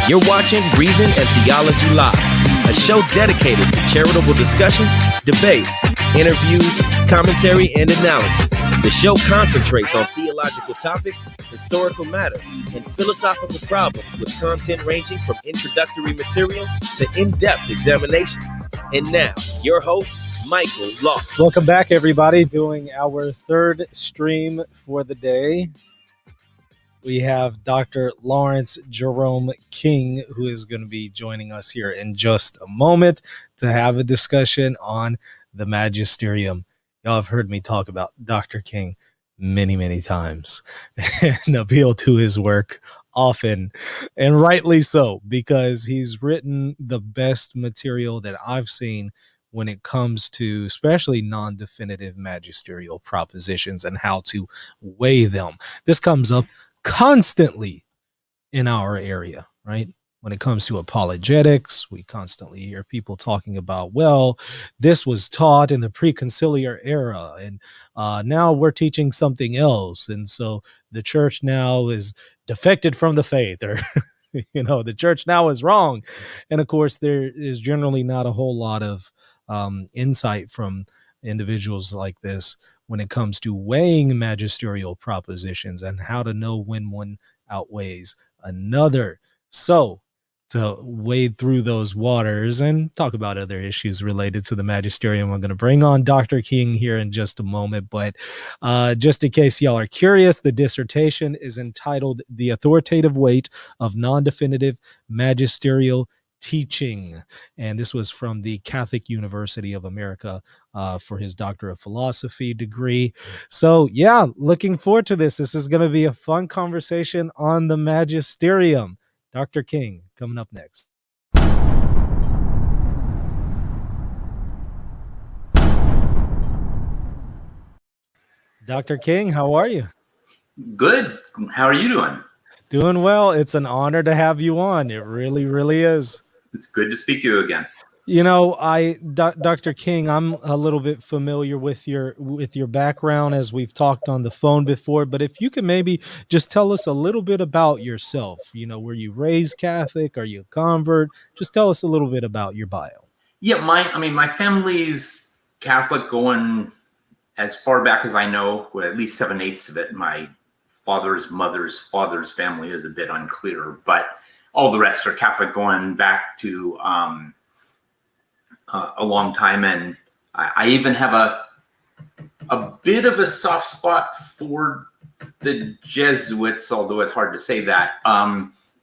You're watching Reason and Theology Live, a show dedicated to charitable discussions, debates, interviews, commentary, and analysis. The show concentrates on theological topics, historical matters, and philosophical problems with content ranging from introductory material to in-depth examinations. And now, your host, Michael Lofton. Welcome back, everybody, doing our third stream for the day. We have Dr. Lawrence Jerome King, who is going to be joining us here in just a moment to have a discussion on the Magisterium. Y'all have heard me talk about Dr. King many, many times and appeal to his work often, and rightly so, because he's written the best material that I've seen when it comes to especially non-definitive magisterial propositions and how to weigh them. This comes up constantly in our area, right? When it comes to apologetics, we constantly hear people talking about, well, this was taught in the preconciliar era, and now we're teaching something else. And so the church now is defected from the faith, or, the church now is wrong. And of course, there is generally not a whole lot of insight from individuals like this when it comes to weighing magisterial propositions and how to know when one outweighs another. So to wade through those waters and talk about other issues related to the Magisterium, I'm going to bring on Dr. King here in just a moment. But just in case y'all are curious, the dissertation is entitled The Authoritative Weight of Non-Definitive Magisterial Teaching, and this was from the Catholic University of America for his Doctor of Philosophy degree. So yeah, looking forward to this. This is going to be a fun conversation on the Magisterium. Dr. King coming up next. Dr. King, how are you? Good. How are you doing? Doing well. It's an honor to have you on. It really, really is. It's good to speak to you again. Dr. King, I'm a little bit familiar with your background as we've talked on the phone before, but if you can maybe just tell us a little bit about yourself. Were you raised Catholic? Are you a convert? Just tell us a little bit about your bio. Yeah, my family's Catholic going as far back as I know, at least 7/8 of it. My father's father's family is a bit unclear, but all the rest are Catholic going back to a long time. And I even have a bit of a soft spot for the Jesuits, although it's hard to say that,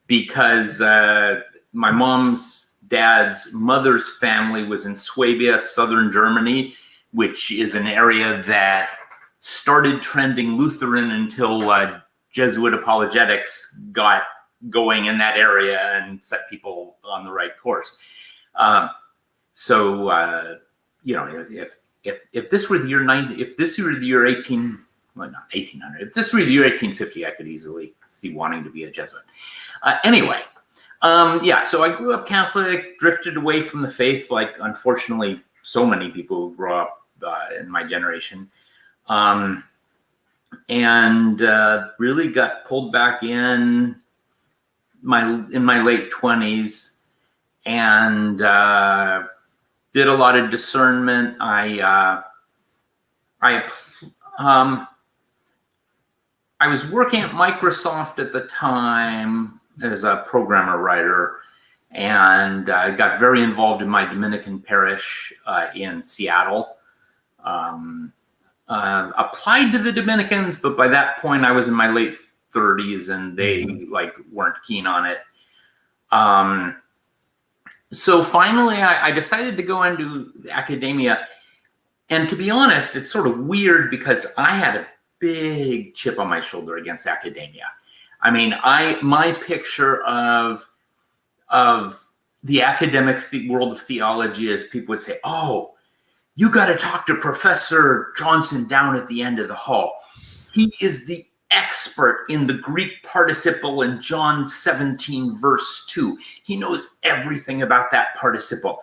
because my mom's dad's mother's family was in Swabia, southern Germany, which is an area that started trending Lutheran until Jesuit apologetics got going in that area and set people on the right course. So if this were the year 90, if this were the year 18, well, not 1800, if this were the year 1850, I could easily see wanting to be a Jesuit. Anyway, so I grew up Catholic, drifted away from the faith, like unfortunately so many people who grow up in my generation, and really got pulled back in my late 20s, and did a lot of discernment. I was working at Microsoft at the time as a programmer writer, and I got very involved in my Dominican parish in Seattle. Applied to the Dominicans, but by that point I was in my late 30s and they weren't keen on it. So finally I decided to go into academia. And to be honest, it's sort of weird because I had a big chip on my shoulder against academia. I mean, my picture of the academic world of theology is people would say, "Oh, you got to talk to Professor Johnson down at the end of the hall. He is the expert in the Greek participle in John 17, verse 2. He knows everything about that participle.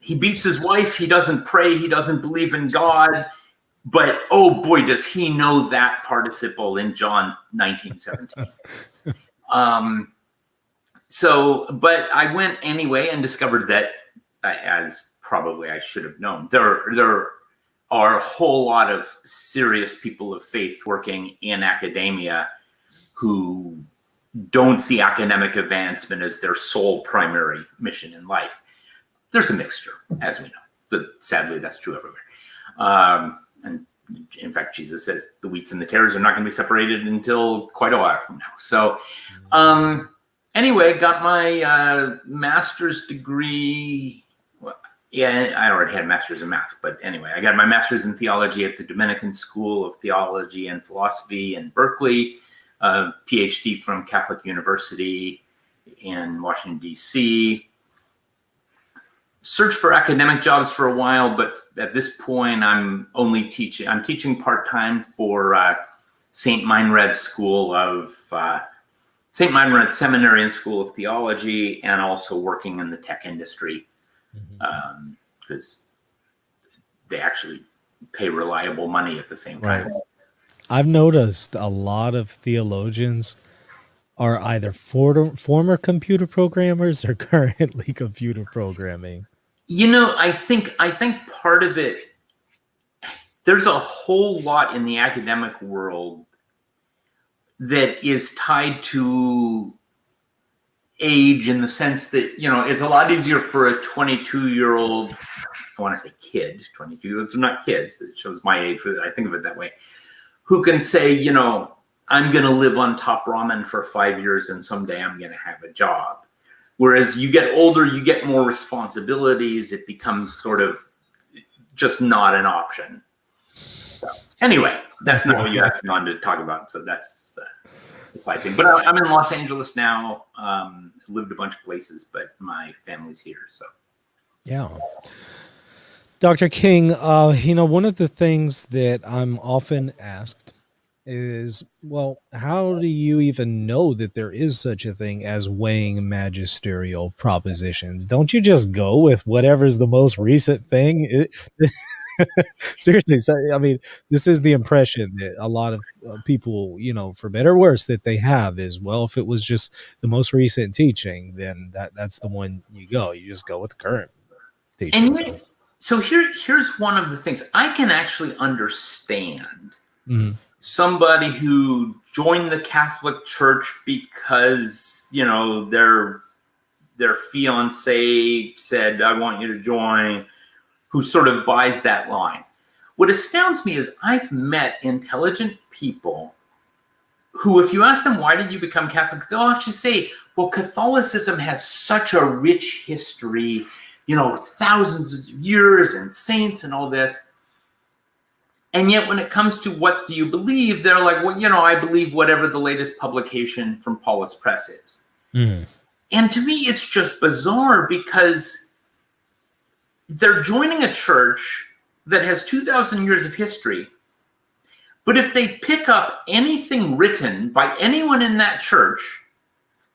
He beats his wife. He doesn't pray. He doesn't believe in God. But, oh boy, does he know that participle in John 19:17. But I went anyway and discovered that, as probably I should have known, there are a whole lot of serious people of faith working in academia who don't see academic advancement as their sole primary mission in life. There's a mixture, as we know, but sadly that's true everywhere. And in fact, Jesus says the wheats and the tares are not going to be separated until quite a while from now. So anyway, got my master's degree. Yeah, I already had a master's in math, but anyway, I got my master's in theology at the Dominican School of Theology and Philosophy in Berkeley, PhD from Catholic University in Washington, D.C. Searched for academic jobs for a while, but at this point, I'm only teaching. I'm teaching part-time for St. Meinrad Seminary and School of Theology, and also working in the tech industry. Because they actually pay reliable money at the same time. Right. I've noticed a lot of theologians are either former computer programmers or currently computer programming. You know, I think part of it, there's a whole lot in the academic world that is tied to age, in the sense that, you know, it's a lot easier for a 22-year-old, I want to say kid, 22-year-olds are not kids, but it shows my age, I think of it that way, who can say, you know, I'm going to live on top ramen for 5 years and someday I'm going to have a job. Whereas you get older, you get more responsibilities, it becomes sort of just not an option. So, anyway, that's not what you asked me on to talk about, so that's the side thing. But I'm in Los Angeles now. Lived a bunch of places, but my family's here. So, yeah. Dr. King, you know, one of the things that I'm often asked is, well, how do you even know that there is such a thing as weighing magisterial propositions? Don't you just go with whatever's the most recent thing? Seriously, I mean, this is the impression that a lot of people, you know, for better or worse, that they have is, well, if it was just the most recent teaching, then that's the one you go. You just go with the current teaching. And so here's one of the things I can actually understand. Somebody who joined the Catholic Church because, you know, their fiance said, I want you to join, who sort of buys that line. What astounds me is I've met intelligent people who, if you ask them, why did you become Catholic, they'll actually say, well, Catholicism has such a rich history, you know, thousands of years and saints and all this. And yet when it comes to what do you believe, they're like, well, you know, I believe whatever the latest publication from Paulus Press is. And to me, it's just bizarre, because they're joining a church that has 2,000 years of history. But if they pick up anything written by anyone in that church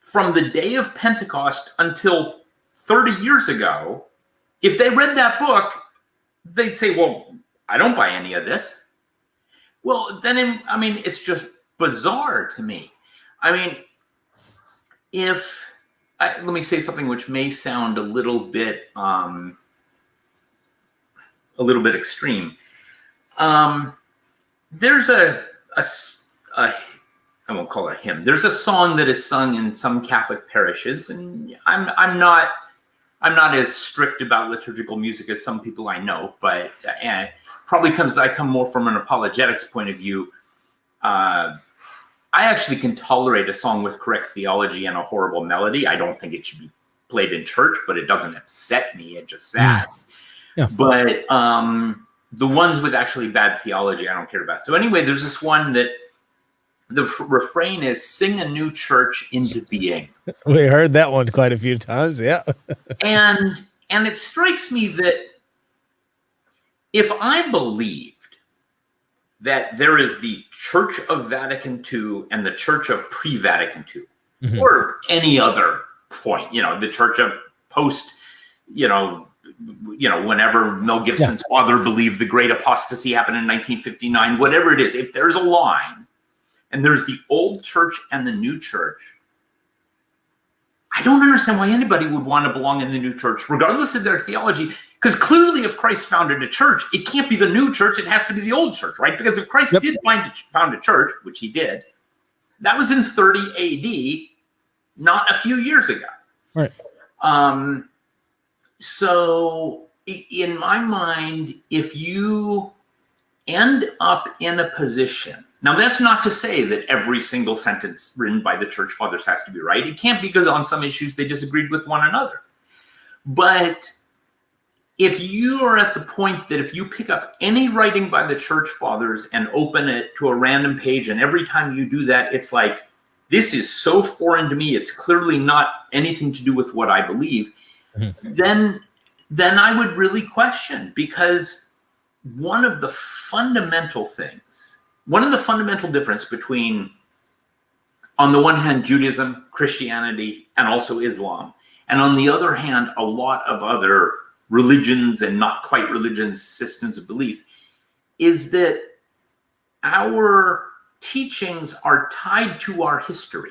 from the day of Pentecost until 30 years ago, if they read that book, they'd say, well, I don't buy any of this. Well, then, I mean, it's just bizarre to me. I mean, let me say something which may sound a little bit extreme. There's I won't call it a hymn. There's a song that is sung in some Catholic parishes, and I'm not as strict about liturgical music as some people I know, but probably I come more from an apologetics point of view. I actually can tolerate a song with correct theology and a horrible melody. I don't think it should be played in church, but it doesn't upset me. It's just sad. Yeah. But the ones with actually bad theology, I don't care about. So anyway, there's this one that The refrain is "Sing a new church into being." We heard that one quite a few times. Yeah. And it strikes me that if I believed that there is the Church of Vatican II and the Church of pre-Vatican II, Mhm. or any other point, the Church of post, whenever Mel Gibson's father believed the great apostasy happened in 1959, whatever it is, if there's a line and there's the old church and the new church, I don't understand why anybody would want to belong in the new church, regardless of their theology. Because clearly, if Christ founded a church, it can't be the new church, it has to be the old church, right? Because if Christ did found a church, which he did, that was in 30 AD, not a few years ago. Right. So in my mind, if you end up in a position, now that's not to say that every single sentence written by the church fathers has to be right. It can't, because on some issues they disagreed with one another. But if you are at the point that if you pick up any writing by the church fathers and open it to a random page, and every time you do that, it's like, this is so foreign to me, it's clearly not anything to do with what I believe, then I would really question, because one of the fundamental difference between, on the one hand, Judaism, Christianity, and also Islam, and on the other hand, a lot of other religions and not quite religions, systems of belief, is that our teachings are tied to our history.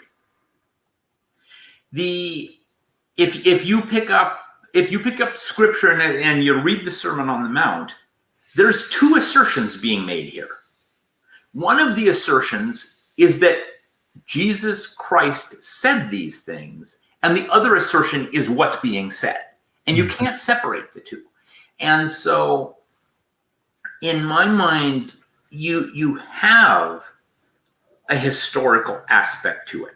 If you pick up scripture and you read the Sermon on the Mount, there's two assertions being made here. One of the assertions is that Jesus Christ said these things, and the other assertion is what's being said. And you can't separate the two. And so, in my mind, you have a historical aspect to it.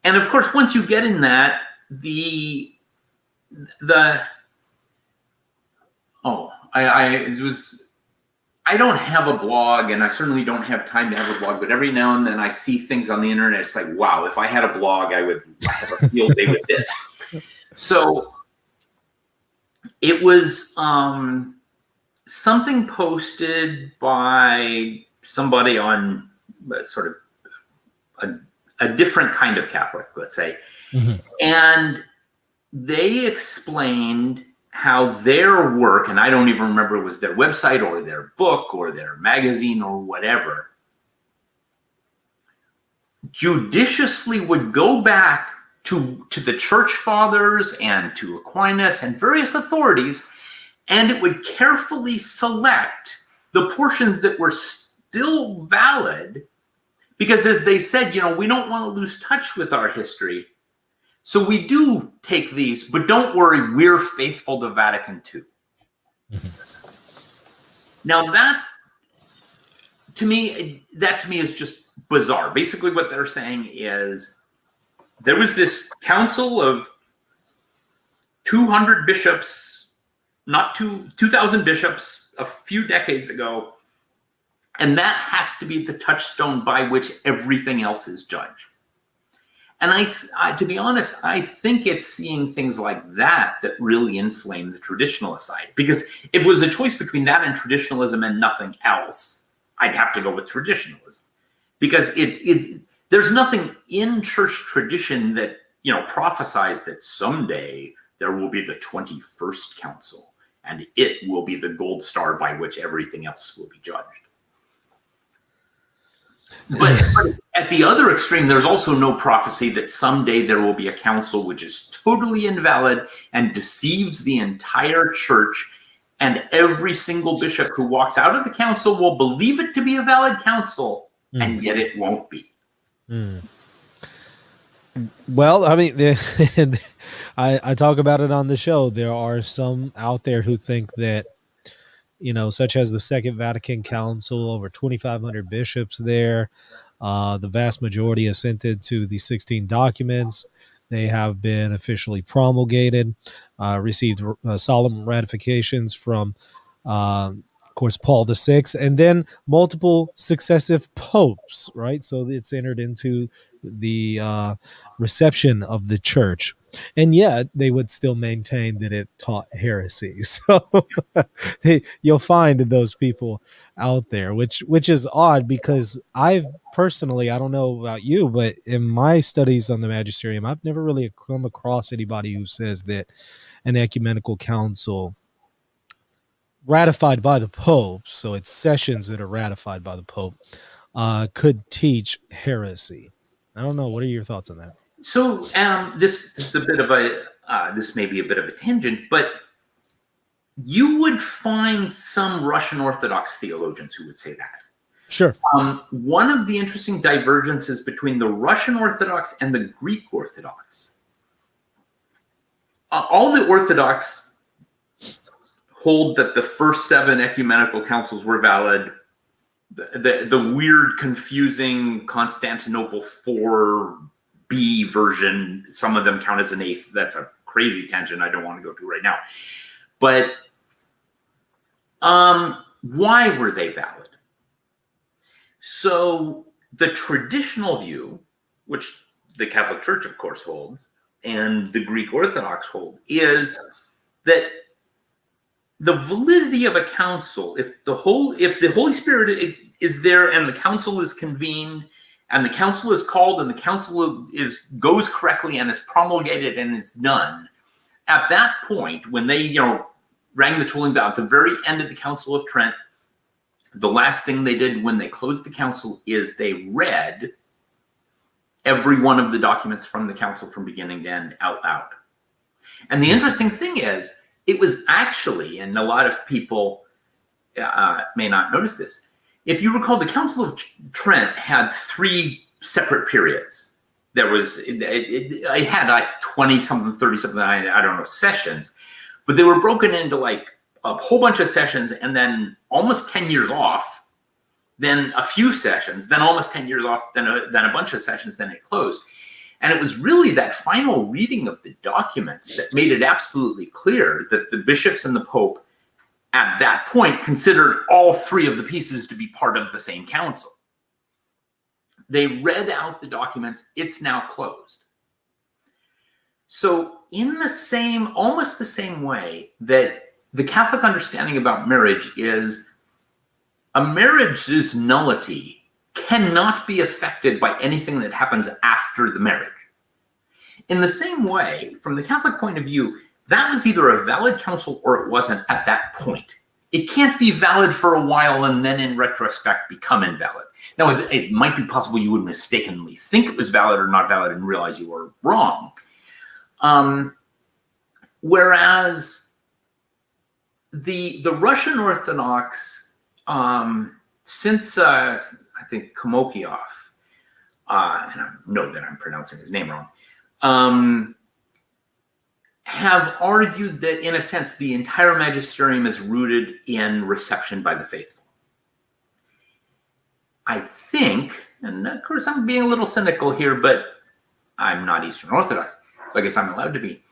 And of course, once you get in that, I don't have a blog, and I certainly don't have time to have a blog, but every now and then I see things on the internet. It's like, wow, if I had a blog, I would have a field day with this. So it was something posted by somebody on sort of a different kind of Catholic, let's say. Mm-hmm. And they explained how their work, and I don't even remember it was their website or their book or their magazine or whatever, judiciously would go back to the church fathers and to Aquinas and various authorities, and it would carefully select the portions that were still valid, because as they said, we don't want to lose touch with our history. So we do take these, but don't worry, we're faithful to Vatican II. Mm-hmm. Now that to me is just bizarre. Basically what they're saying is there was this council of 200 bishops, not 2,000 bishops a few decades ago, and that has to be the touchstone by which everything else is judged. And I to be honest, I think it's seeing things like that really inflame the traditionalist side. Because if it was a choice between that and traditionalism and nothing else, I'd have to go with traditionalism. Because there's nothing in church tradition that prophesies that someday there will be the 21st council, and it will be the gold star by which everything else will be judged. But at the other extreme, there's also no prophecy that someday there will be a council which is totally invalid and deceives the entire church, and every single bishop who walks out of the council will believe it to be a valid council, and yet it won't be. Mm. Well, I mean, I talk about it on the show. There are some out there who think that, such as the Second Vatican Council, over 2,500 bishops there. The vast majority assented to the 16 documents. They have been officially promulgated, received solemn ratifications from course, Paul VI, and then multiple successive popes, right? So it's entered into the reception of the church. And yet they would still maintain that it taught heresy. So you'll find those people out there, which is odd, because I've personally, I don't know about you, but in my studies on the Magisterium, I've never really come across anybody who says that an ecumenical council ratified by the Pope, so it's sessions that are ratified by the Pope, could teach heresy. I don't know. What are your thoughts on that? So this is a bit of this may be a bit of a tangent, but you would find some Russian Orthodox theologians who would say that. Sure. One of the interesting divergences between the Russian Orthodox and the Greek Orthodox, all the Orthodox hold that the first 7 ecumenical councils were valid. The weird, confusing Constantinople 4B version, some of them count as an 8th. That's a crazy tangent I don't want to go to right now. But why were they valid? So the traditional view, which the Catholic Church, of course, holds, and the Greek Orthodox hold, is that the validity of a council, if the Holy Spirit is there and the council is convened and the council is called and the council goes correctly and is promulgated and is done, at that point, when they rang the tolling bell at the very end of the Council of Trent, the last thing they did when they closed the council is they read every one of the documents from the council from beginning to end out loud. And the interesting thing is, it was actually, and a lot of people may not notice this, if you recall, the Council of Trent had 3 separate periods. There was, it had like 20-something, 30-something, I don't know, sessions, but they were broken into like a whole bunch of sessions and then almost 10 years off, then a few sessions, then almost 10 years off, then a bunch of sessions, then it closed. And it was really that final reading of the documents that made it absolutely clear that the bishops and the Pope at that point considered all 3 of the pieces to be part of the same council. They read out the documents, it's now closed. So in the same, almost the same way that the Catholic understanding about marriage is a marriage's nullity cannot be affected by anything that happens after the marriage. In the same way, from the Catholic point of view, that was either a valid council or it wasn't at that point. It can't be valid for a while and then in retrospect become invalid. Now, it might be possible you would mistakenly think it was valid or not valid and realize you were wrong. Whereas the Russian Orthodox, since I think Komokiov, and I know that I'm pronouncing his name wrong, have argued that, in a sense, the entire magisterium is rooted in reception by the faithful. I think, and of course I'm being a little cynical here, but I'm not Eastern Orthodox, so I guess I'm allowed to be.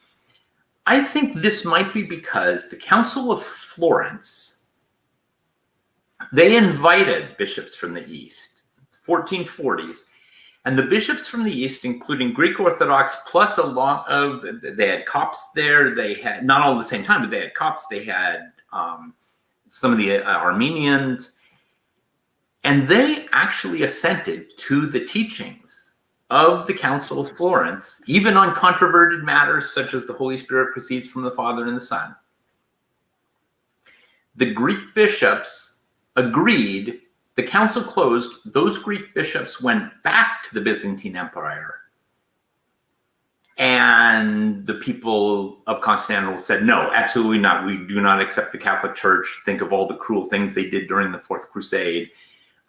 I think this might be because the Council of Florence, they invited bishops from the East, 1440s, and the bishops from the East, including Greek Orthodox, plus a lot of, they had Copts there, they had, not all at the same time, but they had Copts, they had some of the Armenians, and they actually assented to the teachings of the Council of Florence, even on controverted matters such as the Holy Spirit proceeds from the Father and the Son. The Greek bishops agreed. The council closed. Those Greek bishops went back to the Byzantine Empire. And the people of Constantinople said, no, absolutely not. We do not accept the Catholic Church. Think of all the cruel things they did during the Fourth Crusade,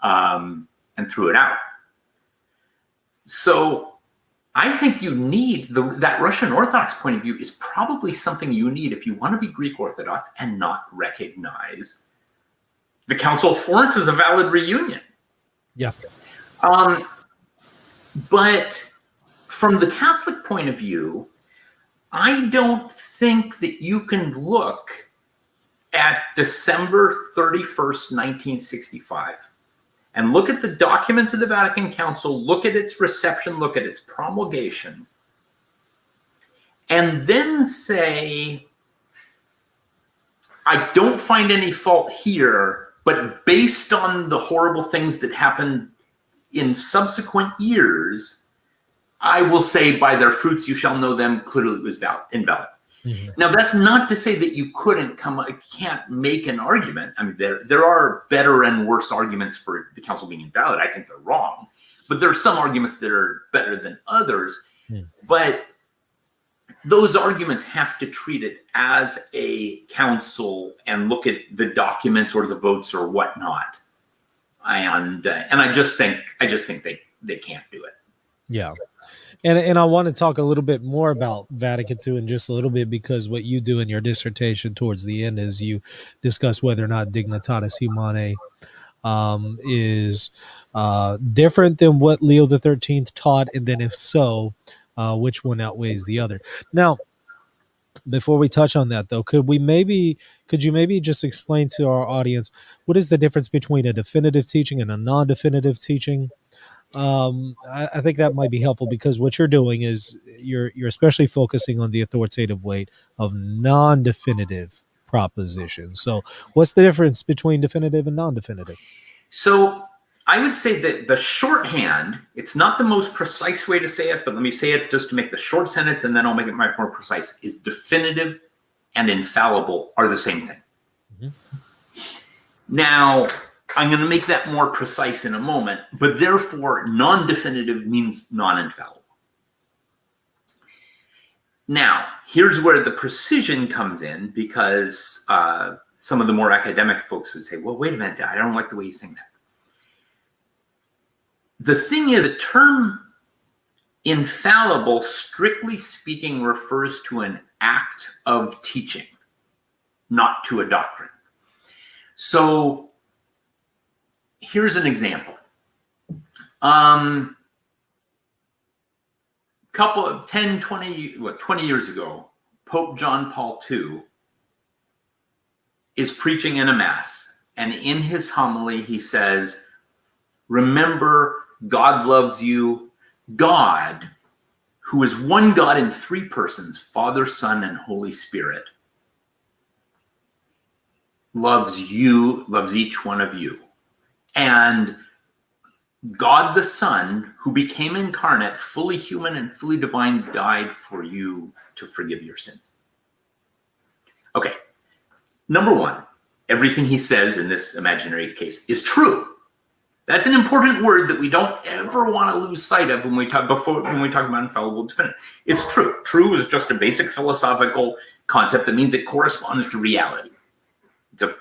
and threw it out. So I think you need, that Russian Orthodox point of view is probably something you need if you want to be Greek Orthodox and not recognize the Council of Florence is a valid reunion. Yeah. But from the Catholic point of view, I don't think that you can look at December 31st, 1965, and look at the documents of the Vatican Council, look at its reception, look at its promulgation, and then say, I don't find any fault here, but based on the horrible things that happened in subsequent years, I will say, by their fruits you shall know them, clearly it was invalid. Mm-hmm. Now, that's not to say that you can't make an argument. I mean, there are better and worse arguments for the council being invalid. I think they're wrong, but there are some arguments that are better than others. But those arguments have to treat it as a council and look at the documents or the votes or whatnot. And I just think they can't do it. Yeah. And I want to talk a little bit more about Vatican II in just a little bit, because what you do in your dissertation towards the end is you discuss whether or not Dignitatis Humanae is different than what Leo XIII taught, and then if so, which one outweighs the other. Now, before we touch on that, though, could you maybe just explain to our audience what is the difference between a definitive teaching and a non-definitive teaching? I think that might be helpful, because what you're doing is you're especially focusing on the authoritative weight of non-definitive propositions. So what's the difference between definitive and non-definitive? So I would say that the shorthand, it's not the most precise way to say it, but let me say it just to make the short sentence, and then I'll make it much more precise, is definitive and infallible are the same thing. Mm-hmm. Now, I'm going to make that more precise in a moment, but therefore non-definitive means non-infallible. Now, here's where the precision comes in, because some of the more academic folks would say, well, wait a minute, I don't like the way you sing that. The thing is, the term infallible, strictly speaking, refers to an act of teaching, not to a doctrine. So here's an example. 20 years ago, Pope John Paul II is preaching in a mass, and in his homily he says, remember, God loves you. God, who is one God in three persons, Father, Son, and Holy Spirit, loves you, loves each one of you. And God the Son, who became incarnate, fully human and fully divine, died for you to forgive your sins. Okay, number one, everything he says in this imaginary case is true. That's an important word that we don't ever want to lose sight of when we talk about infallible definitive. It's true. True is just a basic philosophical concept that means it corresponds to reality.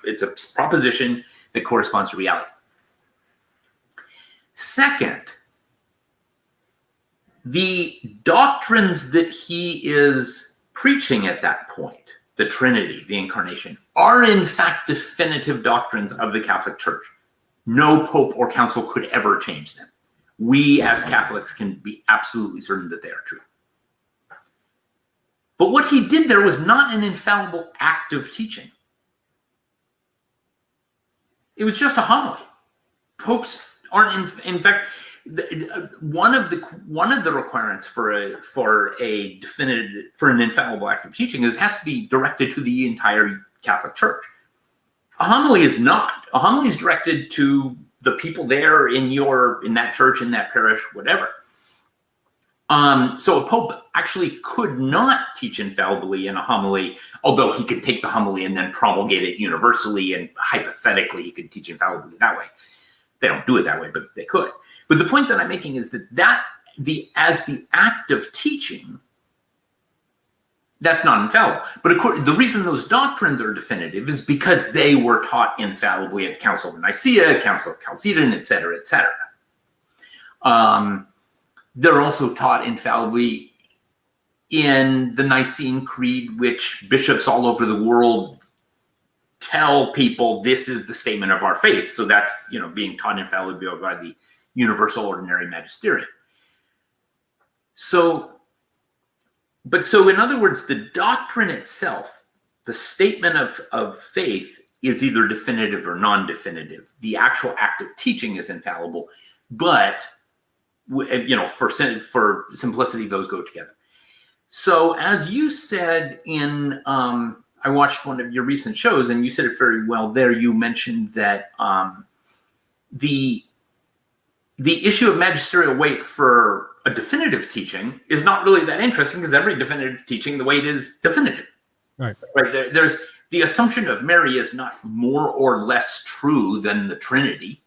It's a proposition that corresponds to reality. Second, the doctrines that he is preaching at that point, the Trinity, the Incarnation, are in fact definitive doctrines of the Catholic Church. No pope or council could ever change them. We as Catholics can be absolutely certain that they are true. But what he did there was not an infallible act of teaching. It was just a homily. Popes aren't, in fact, one of the requirements for an infallible act of teaching has to be directed to the entire Catholic Church. A homily is not. A homily is directed to the people there in that church, in that parish, whatever. So a pope actually could not teach infallibly in a homily, although he could take the homily and then promulgate it universally, and hypothetically he could teach infallibly that way. They don't do it that way, but they could. But the point that I'm making is that as the act of teaching, that's not infallible. But of course, the reason those doctrines are definitive is because they were taught infallibly at the Council of Nicaea, Council of Chalcedon, et cetera, et cetera. They're also taught infallibly in the Nicene Creed, which bishops all over the world tell people this is the statement of our faith. So that's, being taught infallibly by the Universal Ordinary Magisterium. So in other words, the doctrine itself, the statement of faith is either definitive or non-definitive. The actual act of teaching is infallible, but for simplicity, those go together. So as you said I watched one of your recent shows, and you said it very well there. You mentioned that the issue of magisterial weight for a definitive teaching is not really that interesting, because every definitive teaching, the weight is definitive. Right. There's the assumption of Mary is not more or less true than the Trinity.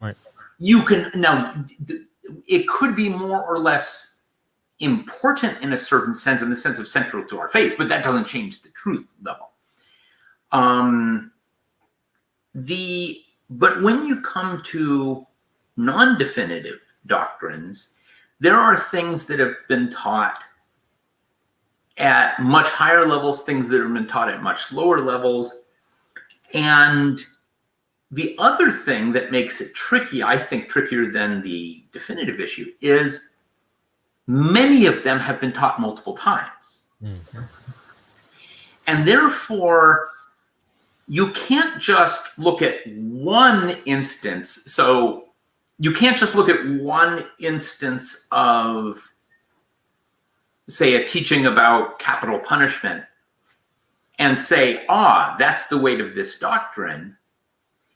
Right. It could be more or less important in a certain sense, in the sense of central to our faith, but that doesn't change the truth level. But when you come to non-definitive doctrines, there are things that have been taught at much higher levels, things that have been taught at much lower levels. And the other thing that makes it tricky, I think trickier than the definitive issue, is many of them have been taught multiple times. Mm-hmm. And therefore, you can't just look at one instance. So you can't just look at one instance of, say, a teaching about capital punishment and say, that's the weight of this doctrine.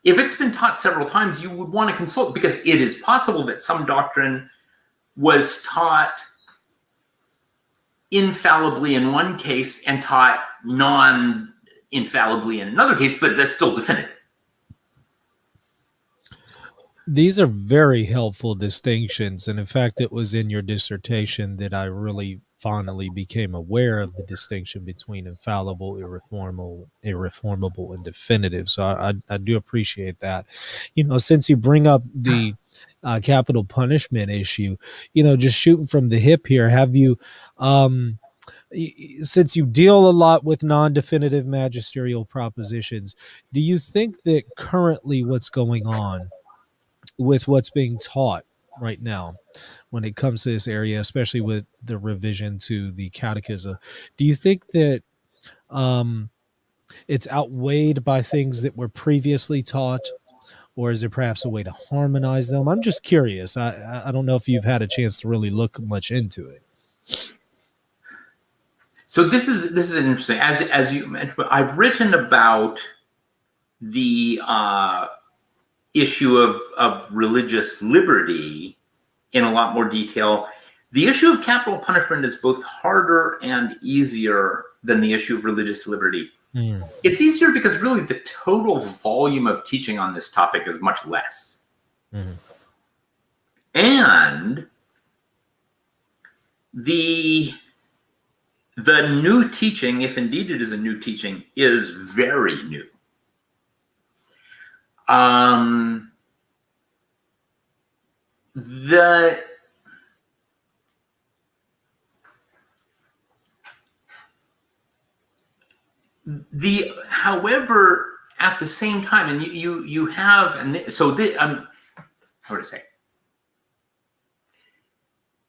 If it's been taught several times, you would want to consult, because it is possible that some doctrine was taught infallibly in one case and taught non-infallibly in another case, but that's still definitive. These are very helpful distinctions. And in fact, it was in your dissertation that I really finally became aware of the distinction between infallible, irreformable, and definitive. So I do appreciate that. Since you bring up the capital punishment issue, just shooting from the hip here, have you, since you deal a lot with non-definitive magisterial propositions, do you think that currently what's going on with what's being taught right now when it comes to this area, especially with the revision to the Catechism, do you think that it's outweighed by things that were previously taught, or is it perhaps a way to harmonize them? I'm just curious. I don't know if you've had a chance to really look much into it. So this is interesting. As you mentioned, I've written about the issue of religious liberty in a lot more detail. The issue of capital punishment is both harder and easier than the issue of religious liberty. Mm. It's easier because really the total volume of teaching on this topic is much less. Mm-hmm. And the new teaching, if indeed it is a new teaching, is very new. However, at the same time, and you have, and so how to say,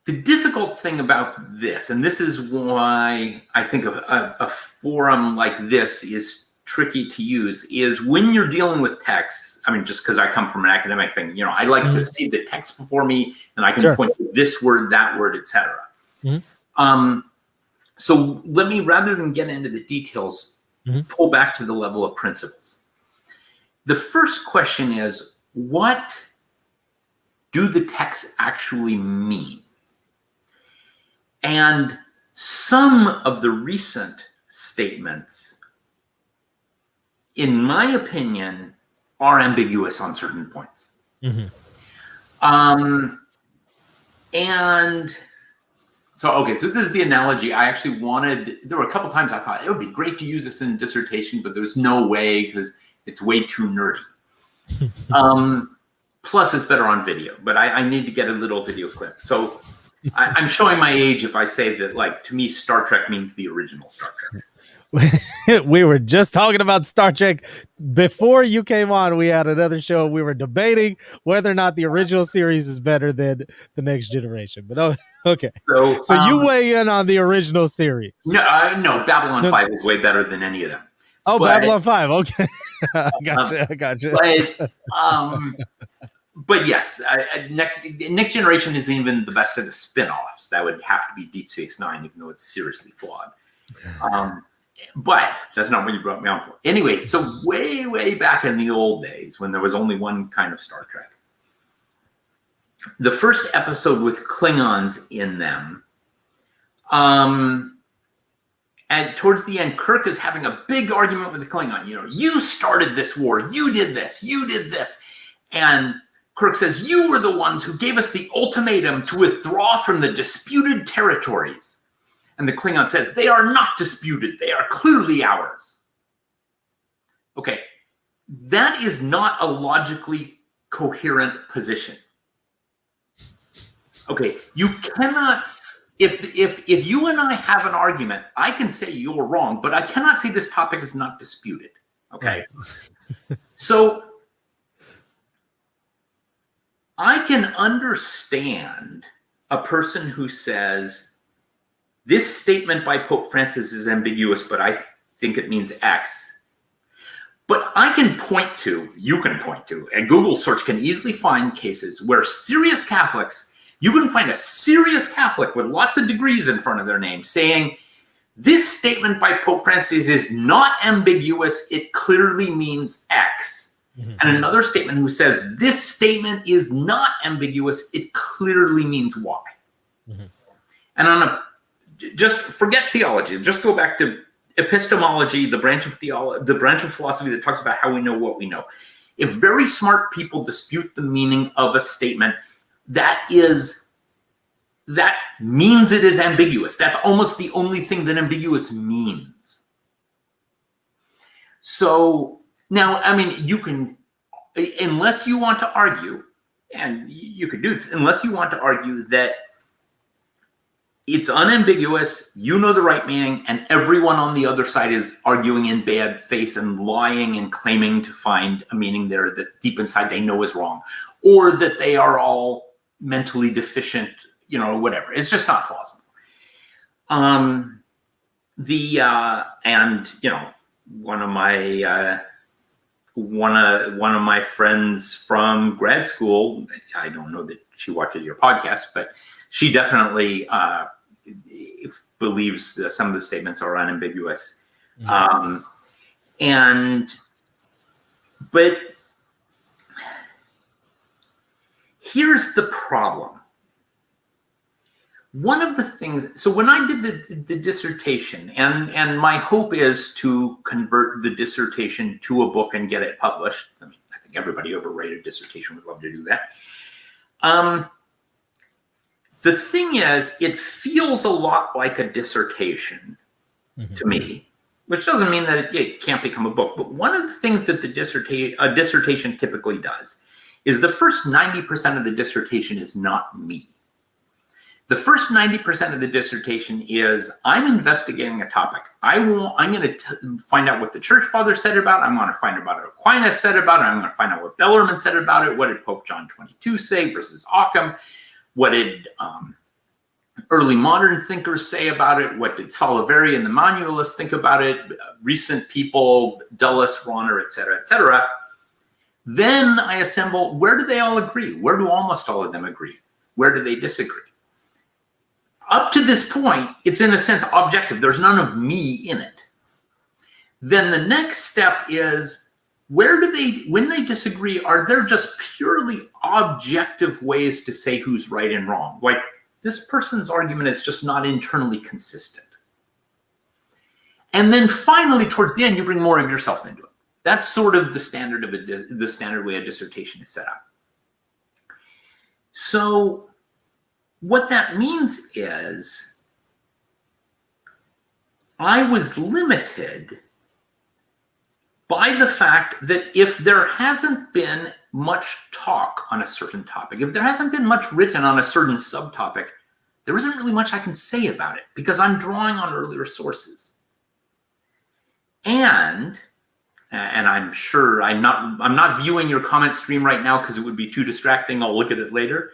the difficult thing about this, and this is why I think of a forum like this is tricky to use, is when you're dealing with texts. I mean, just because I come from an academic thing, I like to see the text before me, and I can point to this word, that word, etc. So let me, rather than get into the details, pull back to the level of principles. The first question is, what do the texts actually mean? And some of the recent statements, in my opinion, are ambiguous on certain points. Mm-hmm. And so this is the analogy I actually wanted. There were a couple times I thought it would be great to use this in a dissertation, but there's no way because it's way too nerdy. Plus, it's better on video, but I need to get a little video clip. So I'm showing my age if I say that, like, to me, Star Trek means the original Star Trek. We were just talking about Star Trek before you came on. We had another show. We were debating whether or not the original series is better than the Next Generation. But okay, so you weigh in on the original series. No, Babylon 5 is way better than any of them. Oh, But, Babylon 5. Okay. I gotcha. But yes, next generation isn't even the best of the spin-offs. That would have to be Deep Space Nine, even though it's seriously flawed. But that's not what you brought me on for. Anyway, so way back in the old days, when there was only one kind of Star Trek, the first episode with Klingons in them, and towards the end, Kirk is having a big argument with the Klingon. You started this war. You did this. You did this. And Kirk says, you were the ones who gave us the ultimatum to withdraw from the disputed territories. And the Klingon says, they are not disputed. They are clearly ours. Okay, that is not a logically coherent position. Okay, you cannot... If you and I have an argument, I can say you're wrong, but I cannot say this topic is not disputed. Okay. So I can understand a person who says, this statement by Pope Francis is ambiguous, but I think it means X. But I can point to, you can point to, and Google search can easily find cases where serious Catholics, you can find a serious Catholic with lots of degrees in front of their name saying, this statement by Pope Francis is not ambiguous, it clearly means X. Mm-hmm. And another statement who says, this statement is not ambiguous, it clearly means Y. Mm-hmm. And just forget theology, just go back to epistemology, the branch of philosophy that talks about how we know what we know. If very smart people dispute the meaning of a statement, that means it is ambiguous. That's almost the only thing that ambiguous means. So now, I mean, you can, unless you want to argue, and you could do this, unless you want to argue that it's unambiguous, you know the right meaning, and everyone on the other side is arguing in bad faith and lying and claiming to find a meaning there that deep inside they know is wrong, or that they are all mentally deficient, whatever. It's just not plausible. And one of my friends from grad school, I don't know that she watches your podcast, but she definitely believes that some of the statements are unambiguous. Mm-hmm. But here's the problem. One of the things, so when I did the dissertation, and my hope is to convert the dissertation to a book and get it published. I mean, I think everybody who ever wrote a dissertation would love to do that. The thing is, it feels a lot like a dissertation to me, which doesn't mean that it can't become a book. But one of the things that a dissertation typically does is the first 90% of the dissertation is not me. The first 90% of the dissertation is I'm investigating a topic. I'm going to find out what the church fathers said about it. I'm going to find out what Aquinas said about it. I'm going to find out what Bellarmine said about it. What did Pope John XXII say versus Occam? What did early modern thinkers say about it? What did Saloveri and the Manualists think about it? Recent people, Dulles, Rahner, et cetera, et cetera. Then I assemble, where do they all agree? Where do almost all of them agree? Where do they disagree? Up to this point, it's in a sense objective. There's none of me in it. Then the next step is, when they disagree, are there just purely objective ways to say who's right and wrong? Like, this person's argument is just not internally consistent. And then finally, towards the end, you bring more of yourself into it. That's sort of the standard way a dissertation is set up. So what that means is I was limited by the fact that if there hasn't been much talk on a certain topic, if there hasn't been much written on a certain subtopic, there isn't really much I can say about it because I'm drawing on earlier sources. And I'm sure I'm not viewing your comment stream right now because it would be too distracting. I'll look at it later.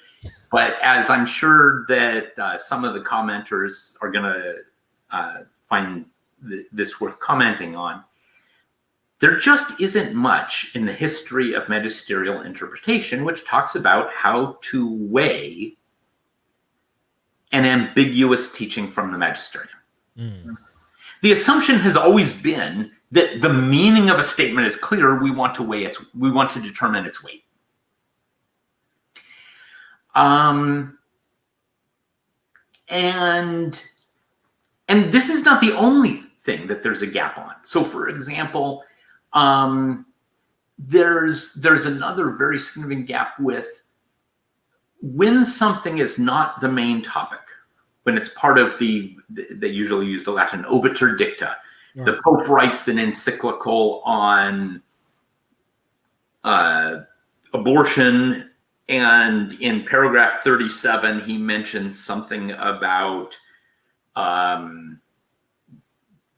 But as I'm sure that some of the commenters are going to find this worth commenting on, there just isn't much in the history of magisterial interpretation which talks about how to weigh an ambiguous teaching from the magisterium. The assumption has always been that the meaning of a statement is clear. We want to determine its weight. And this is not the only thing that there's a gap on. So, for example, there's another very significant gap with when something is not the main topic, when it's part of they usually use the Latin obiter dicta. Yeah. The Pope writes an encyclical on abortion, and in paragraph 37, he mentions something about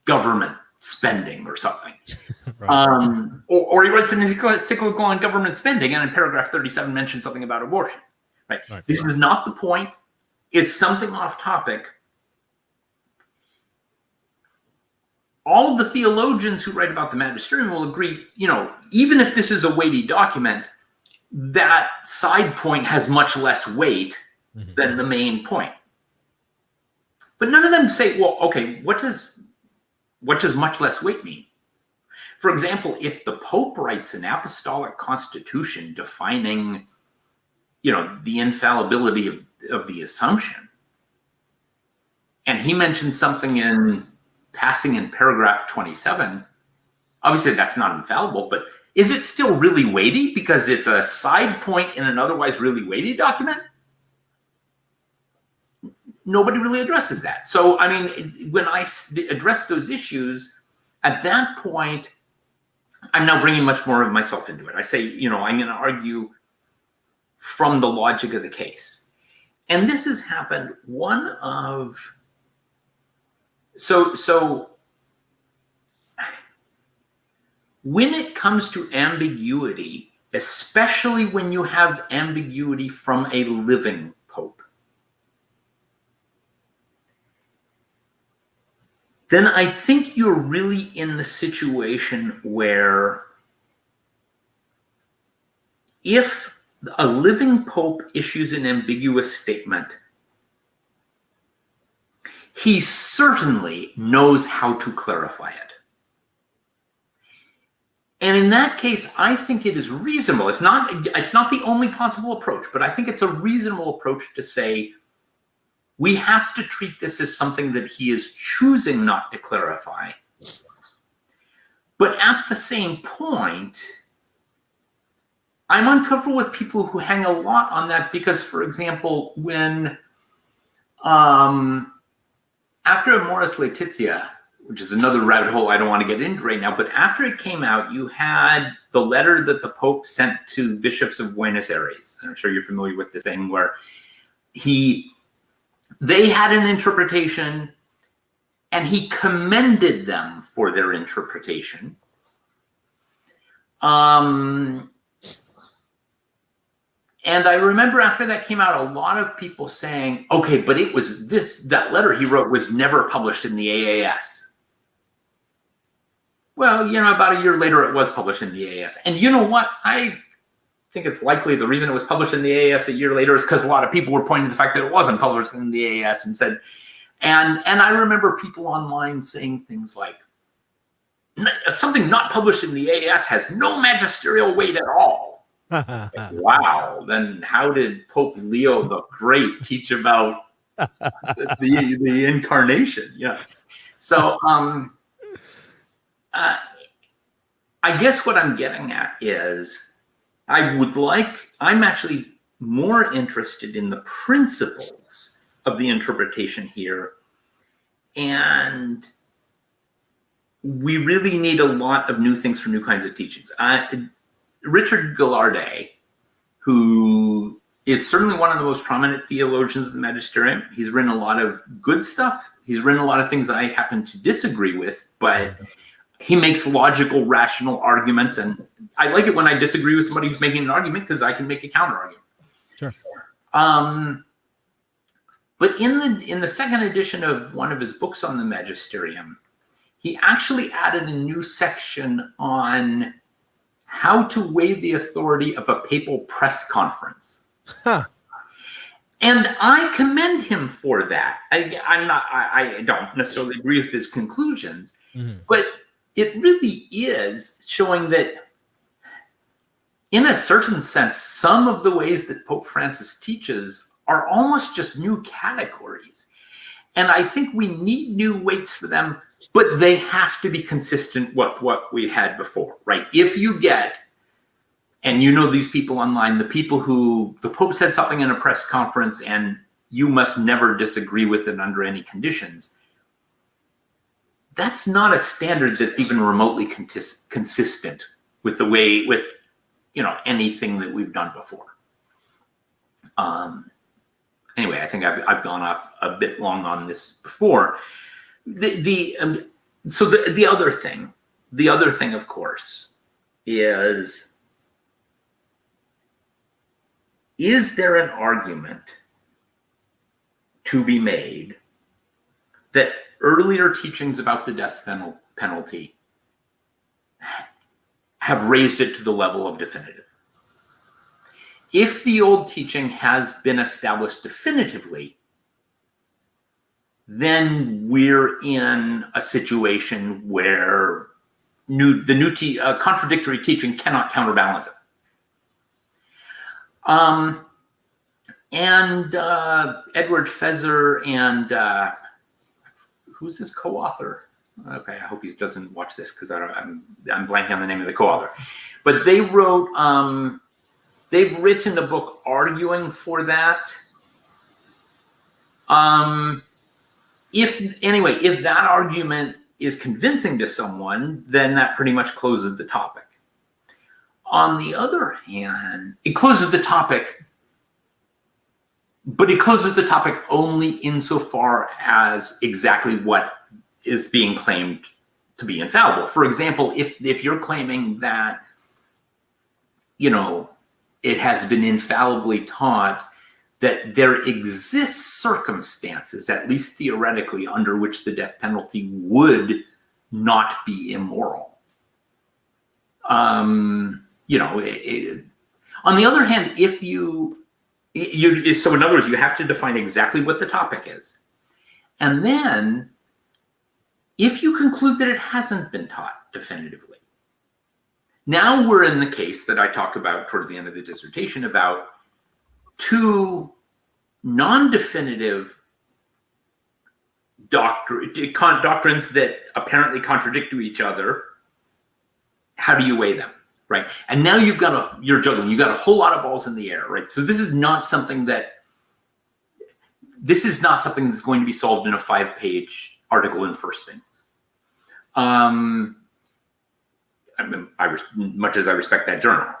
government spending or something. Right. Or he writes an encyclical on government spending, and in paragraph 37 mentions something about abortion. Right? This is not the point. It's something off topic. All of the theologians who write about the Magisterium will agree, even if this is a weighty document, that side point has much less weight than the main point. But none of them say, well, okay, what does much less weight mean? For example, if the Pope writes an apostolic constitution defining, the infallibility of the assumption, and he mentions something in passing in paragraph 27, obviously that's not infallible, but is it still really weighty because it's a side point in an otherwise really weighty document? Nobody really addresses that. So, when I address those issues, at that point, I'm now bringing much more of myself into it. I say, I'm going to argue from the logic of the case. And this has happened. So when it comes to ambiguity, especially when you have ambiguity from a living pope, then I think you're really in the situation where if a living pope issues an ambiguous statement, he certainly knows how to clarify it. And in that case, I think it is reasonable. It's not the only possible approach, but I think it's a reasonable approach to say, we have to treat this as something that he is choosing not to clarify. But at the same point, I'm uncomfortable with people who hang a lot on that because, for example, when after Amoris Laetitia, which is another rabbit hole I don't want to get into right now, but after it came out, you had the letter that the Pope sent to bishops of Buenos Aires. And I'm sure you're familiar with this thing where they had an interpretation and he commended them for their interpretation. And I remember after that came out, a lot of people saying, okay, but it was that letter he wrote was never published in the AAS. Well, about a year later, it was published in the AAS. And you know what? I think it's likely the reason it was published in the AAS a year later is because a lot of people were pointing to the fact that it wasn't published in the AAS and said, and I remember people online saying things like, something not published in the AAS has no magisterial weight at all. Wow, then how did Pope Leo the Great teach about the incarnation? Yeah. So I guess what I'm getting at is I'm actually more interested in the principles of the interpretation here. And we really need a lot of new things for new kinds of teachings. Richard Gillardet, who is certainly one of the most prominent theologians of the Magisterium. He's written a lot of good stuff. He's written a lot of things I happen to disagree with, but he makes logical, rational arguments. And I like it when I disagree with somebody who's making an argument because I can make a counter argument. Sure. But in the second edition of one of his books on the Magisterium, he actually added a new section on how to weigh the authority of a papal press conference. Huh. And I commend him for that. I don't necessarily agree with his conclusions, but it really is showing that, in a certain sense, some of the ways that Pope Francis teaches are almost just new categories. And I think we need new weights for them, but they have to be consistent with what we had before, right? If you get, and you know these people online, the people who the Pope said something in a press conference and you must never disagree with it under any conditions, that's not a standard that's even remotely consistent with the way, with, you know, anything that we've done before. Anyway, I think I've gone off a bit long on this before. So the other thing, of course, is there an argument to be made that earlier teachings about the death penalty have raised it to the level of definitive? If the old teaching has been established definitively, then we're in a situation where contradictory teaching cannot counterbalance it. Edward Feser and who's his co-author? Okay, I hope he doesn't watch this because I'm blanking on the name of the co-author. But they wrote, they've written a book arguing for that. If that argument is convincing to someone, then that pretty much closes the topic. On the other hand, it closes the topic, but it closes the topic only insofar as exactly what is being claimed to be infallible. For example, if you're claiming that, you know, it has been infallibly taught that there exists circumstances, at least theoretically, under which the death penalty would not be immoral. You know, on the other hand, if so in other words, you have to define exactly what the topic is. And then, if you conclude that it hasn't been taught definitively, now we're in the case that I talk about towards the end of the dissertation about two non-definitive doctrines that apparently contradict to each other. How do you weigh them, right? And now you're juggling. You've got a whole lot of balls in the air, right? So this is not something that's going to be solved in a 5-page article in First Things. Much as I respect that journal,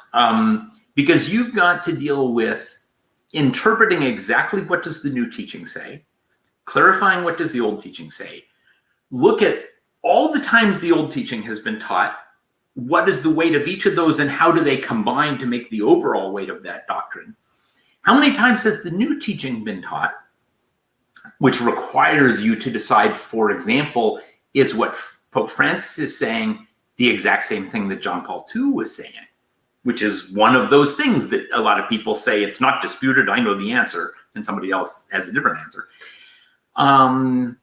because you've got to deal with interpreting exactly what does the new teaching say, clarifying what does the old teaching say, look at all the times the old teaching has been taught, what is the weight of each of those and how do they combine to make the overall weight of that doctrine? How many times has the new teaching been taught, which requires you to decide, for example, is what Pope Francis is saying the exact same thing that John Paul II was saying, which is one of those things that a lot of people say it's not disputed, I know the answer, and somebody else has a different answer. And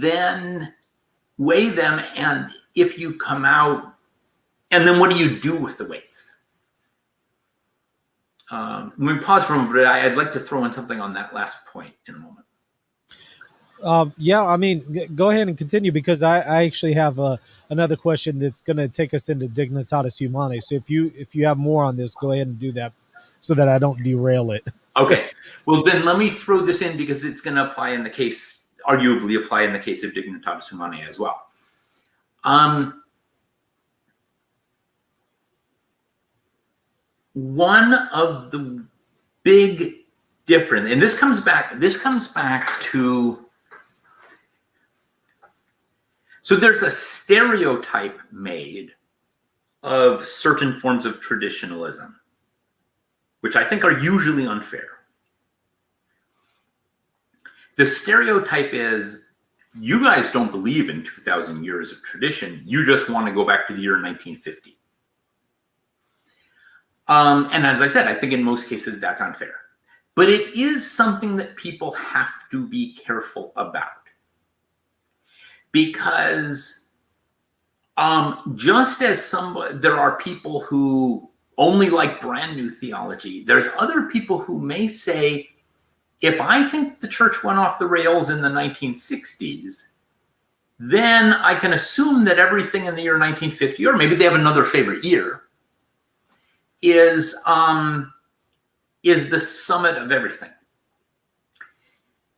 then weigh them, and if you come out, and then what do you do with the weights? Let me pause for a moment, but I'd like to throw in something on that last point in a moment. Yeah, I mean, go ahead and continue, because I actually have another question that's going to take us into Dignitatis Humanae. So if you have more on this, go ahead and do that so that I don't derail it. Okay. Well, then let me throw this in because it's going to apply in the case, arguably apply in the case of Dignitatis Humanae as well. One of the big difference, and this comes back to, so there's a stereotype made of certain forms of traditionalism, which I think are usually unfair. The stereotype is You guys don't believe in 2,000 years of tradition. You just want to go back to the year 1950. And as I said, I think in most cases that's unfair. But it is something that people have to be careful about. Because just as there are people who only like brand new theology, there's other people who may say, if I think the church went off the rails in the 1960s, then I can assume that everything in the year 1950, or maybe they have another favorite year, is the summit of everything.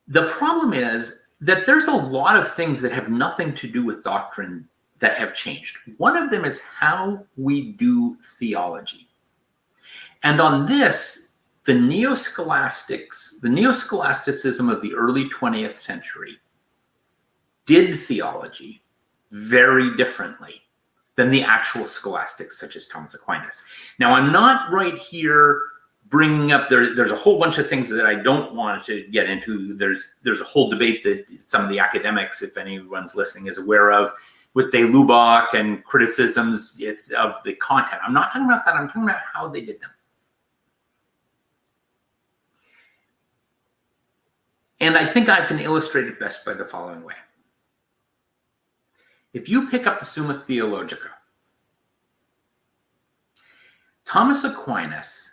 The problem is that there's a lot of things that have nothing to do with doctrine that have changed. One of them is how we do theology. And on this, the neoscholasticism of the early 20th century did theology very differently than the actual scholastics such as Thomas Aquinas. Now, I'm not right here bringing up, there's a whole bunch of things that I don't want to get into. There's a whole debate that some of the academics, if anyone's listening, is aware of, with De Lubac and criticisms of the content. I'm not talking about that. I'm talking about how they did them. And I think I can illustrate it best by the following way. If you pick up the Summa Theologica, Thomas Aquinas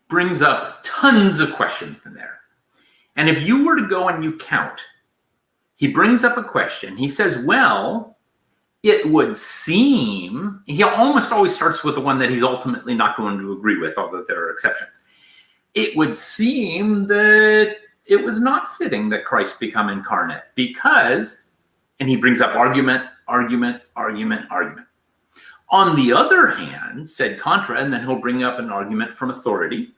brings up tons of questions in there. And if you were to go and you count, he brings up a question. He says, well, it would seem, he almost always starts with the one that he's ultimately not going to agree with, although there are exceptions. It would seem that it was not fitting that Christ become incarnate because, and he brings up argument. On the other hand, said contra, and then he'll bring up an argument from authority,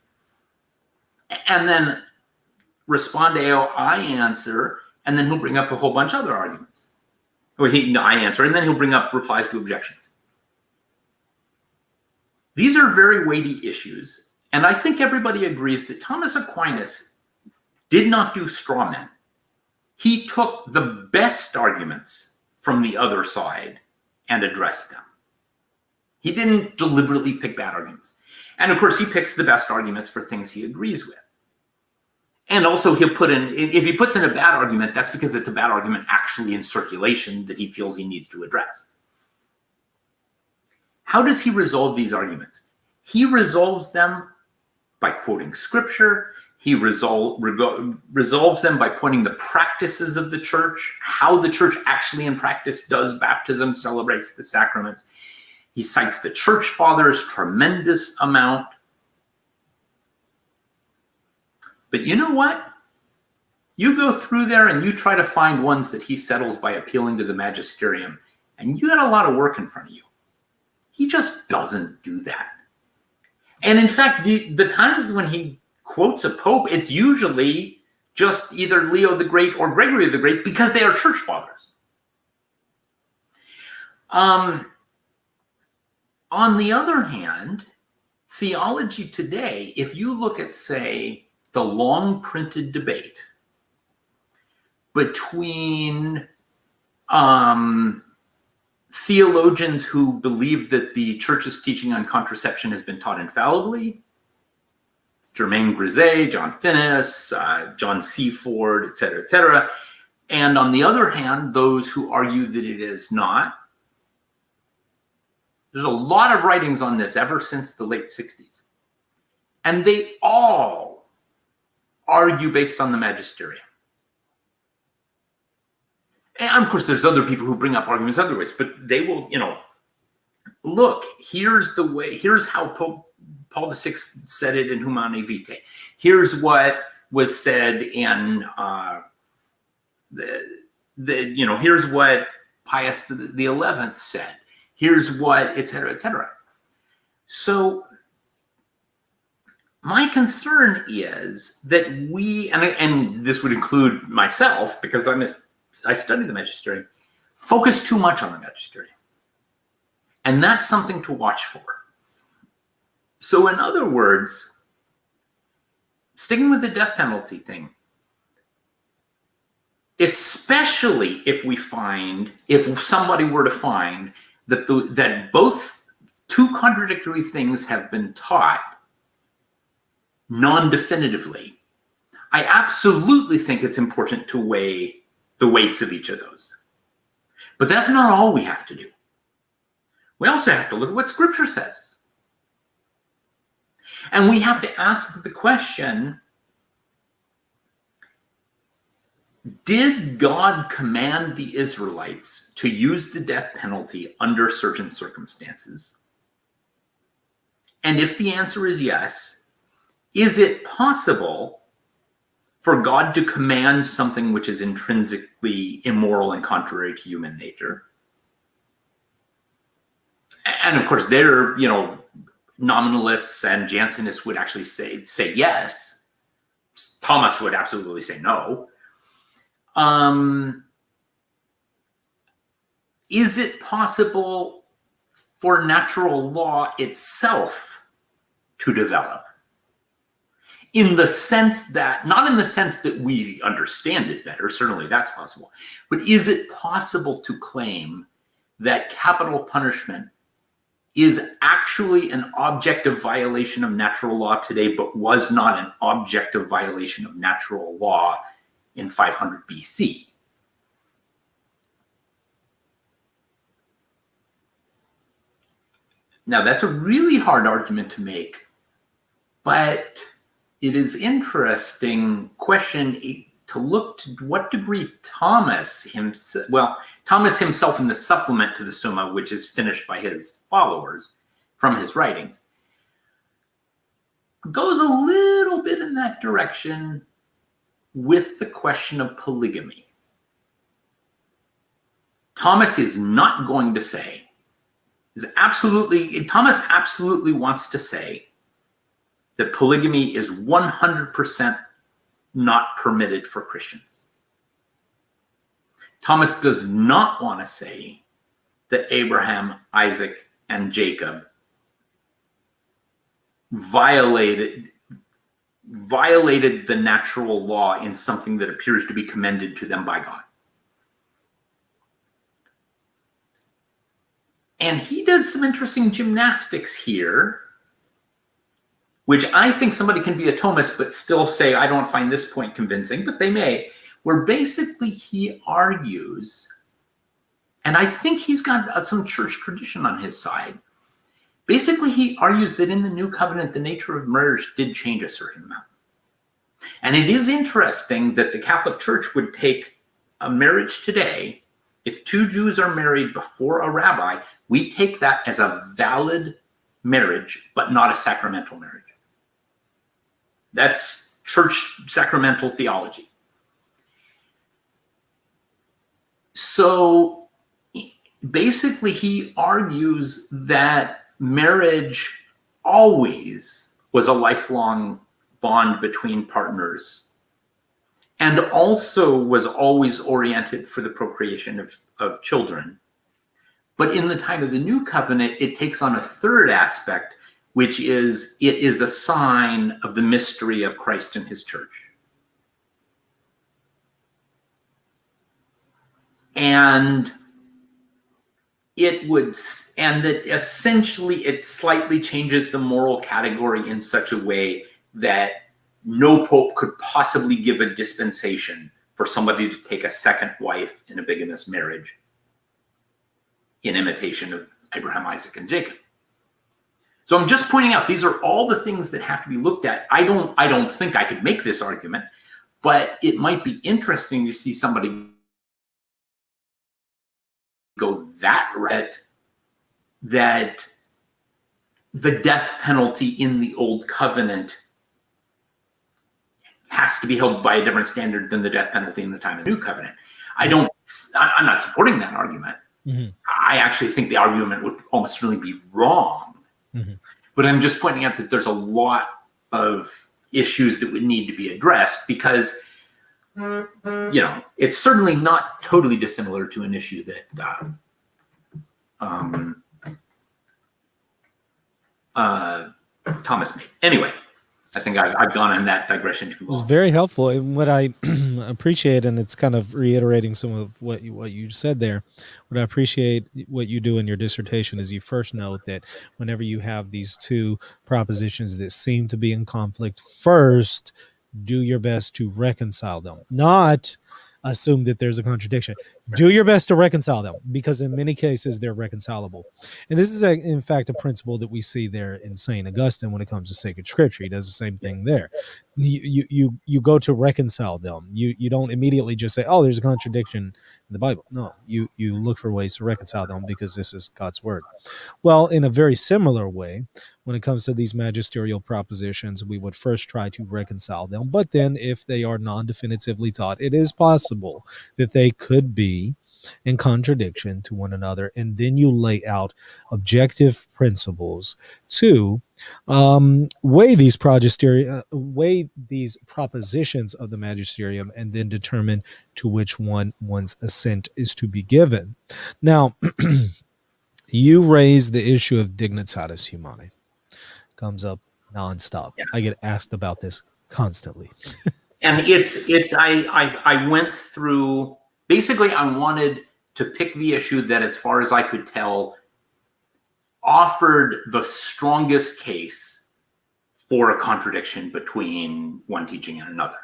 and then respondeo, I answer, and then he'll bring up a whole bunch of other arguments. I answer, and then he'll bring up replies to objections. These are very weighty issues, and I think everybody agrees that Thomas Aquinas did not do straw men. He took the best arguments from the other side and addressed them. He didn't deliberately pick bad arguments. And of course, he picks the best arguments for things he agrees with. And also he'll put in, if he puts in a bad argument, that's because it's a bad argument actually in circulation that he feels he needs to address. How does he resolve these arguments? He resolves them by quoting scripture. He resolves them by pointing the practices of the church, how the church actually in practice does baptism, celebrates the sacraments. He cites the church fathers tremendous amount. But you know what? You go through there and you try to find ones that he settles by appealing to the Magisterium, and you got a lot of work in front of you. He just doesn't do that. And in fact, the times when he quotes a pope, it's usually just either Leo the Great or Gregory the Great because they are church fathers. On the other hand, Theology Today, if you look at, say, the long printed debate between theologians who believe that the church's teaching on contraception has been taught infallibly, Germain Grisey, John Finnis, John Seaford, et cetera, and on the other hand, those who argue that it is not. There's a lot of writings on this ever since the late 60s. And they all argue based on the Magisterium. And of course, there's other people who bring up arguments other ways, but they will, look, here's the way, here's how Pope Paul VI said it in Humanae Vitae. Here's what was said in here's what Pius the 11th said. Here's what, et cetera, et cetera. So my concern is that we, and this would include myself because I study the Magisterium, focus too much on the Magisterium. And that's something to watch for. So in other words, sticking with the death penalty thing, especially if somebody were to find that both two contradictory things have been taught non-definitively. I absolutely think it's important to weigh the weights of each of those. But that's not all we have to do. We also have to look at what Scripture says. And we have to ask the question, did God command the Israelites to use the death penalty under certain circumstances? And if the answer is yes, is it possible for God to command something which is intrinsically immoral and contrary to human nature? And of course, there, nominalists and Jansenists would actually say yes. Thomas would absolutely say no. Is it possible for natural law itself to develop? In the sense that, not in the sense that we understand it better, certainly that's possible, but is it possible to claim that capital punishment is actually an objective violation of natural law today, but was not an objective violation of natural law in 500 BC? Now, that's a really hard argument to make, but it is interesting question to look to what degree Thomas himself in the supplement to the Summa, which is finished by his followers from his writings, goes a little bit in that direction with the question of polygamy. Thomas is not going to say, Thomas absolutely wants to say that polygamy is 100% not permitted for Christians. Thomas does not want to say that Abraham, Isaac, and Jacob violated the natural law in something that appears to be commended to them by God. And he does some interesting gymnastics here, which I think somebody can be a Thomist but still say, I don't find this point convincing, but they may, where basically he argues, and I think he's got some church tradition on his side. Basically, he argues that in the New Covenant, the nature of marriage did change a certain amount. And it is interesting that the Catholic Church would take a marriage today. If two Jews are married before a rabbi, we take that as a valid marriage, but not a sacramental marriage. That's church sacramental theology. So basically, he argues that marriage always was a lifelong bond between partners, and also was always oriented for the procreation of children. But in the time of the New Covenant, it takes on a third aspect, which is it is a sign of the mystery of Christ and his church. And that essentially it slightly changes the moral category in such a way that no pope could possibly give a dispensation for somebody to take a second wife in a bigamous marriage in imitation of Abraham, Isaac, and Jacob. So I'm just pointing out, these are all the things that have to be looked at. I don't think I could make this argument, but it might be interesting to see somebody go that route, that the death penalty in the Old Covenant has to be held by a different standard than the death penalty in the time of the New Covenant. I'm not supporting that argument. Mm-hmm. I actually think the argument would almost certainly be wrong. Mm-hmm. But I'm just pointing out that there's a lot of issues that would need to be addressed because, it's certainly not totally dissimilar to an issue that Thomas made. Anyway, I think I've gone on that digression too long. It was very helpful. And what I appreciate, and it's kind of reiterating some of what you said there. What I appreciate what you do in your dissertation is you first note that whenever you have these two propositions that seem to be in conflict, first do your best to reconcile them, not assume that there's a contradiction. Do your best to reconcile them, because in many cases they're reconcilable. And this is, in fact, a principle that we see there in St. Augustine when it comes to sacred scripture. He does the same thing there. You go to reconcile them. You don't immediately just say, oh, there's a contradiction in the Bible. No, you look for ways to reconcile them, because this is God's word. Well, in a very similar way, when it comes to these magisterial propositions, we would first try to reconcile them. But then if they are non-definitively taught, it is possible that they could be in contradiction to one another. And then you lay out objective principles to weigh these propositions of the magisterium, and then determine to which one one's assent is to be given. Now, you raise the issue of Dignitatis Humanae. Comes up nonstop. Yeah. I get asked about this constantly. And I went through, basically I wanted to pick the issue that, as far as I could tell, offered the strongest case for a contradiction between one teaching and another.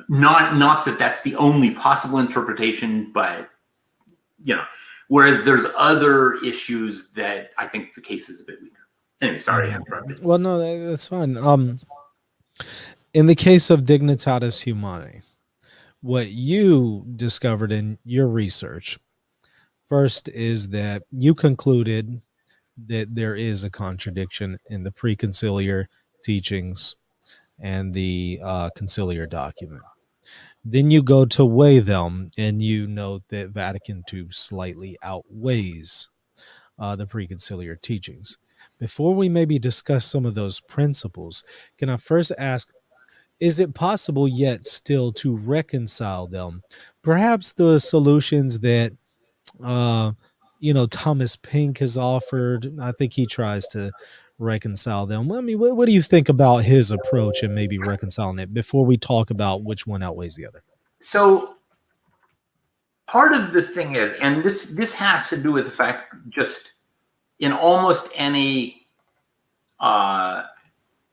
Not that that's the only possible interpretation, but, whereas there's other issues that I think the case is a bit weaker. Anyway, sorry I interrupted. Well, no, that's fine. In the case of Dignitatis Humanae, what you discovered in your research first is that you concluded that there is a contradiction in the preconciliar teachings and the conciliar document. Then you go to weigh them, and you note that Vatican II slightly outweighs the preconciliar teachings. Before we maybe discuss some of those principles, can I first ask, is it possible yet still to reconcile them? Perhaps the solutions that Thomas Pink has offered. I think he tries to reconcile them. I mean, what do you think about his approach and maybe reconciling it before we talk about which one outweighs the other? So part of the thing is, and this has to do with the fact, just in almost any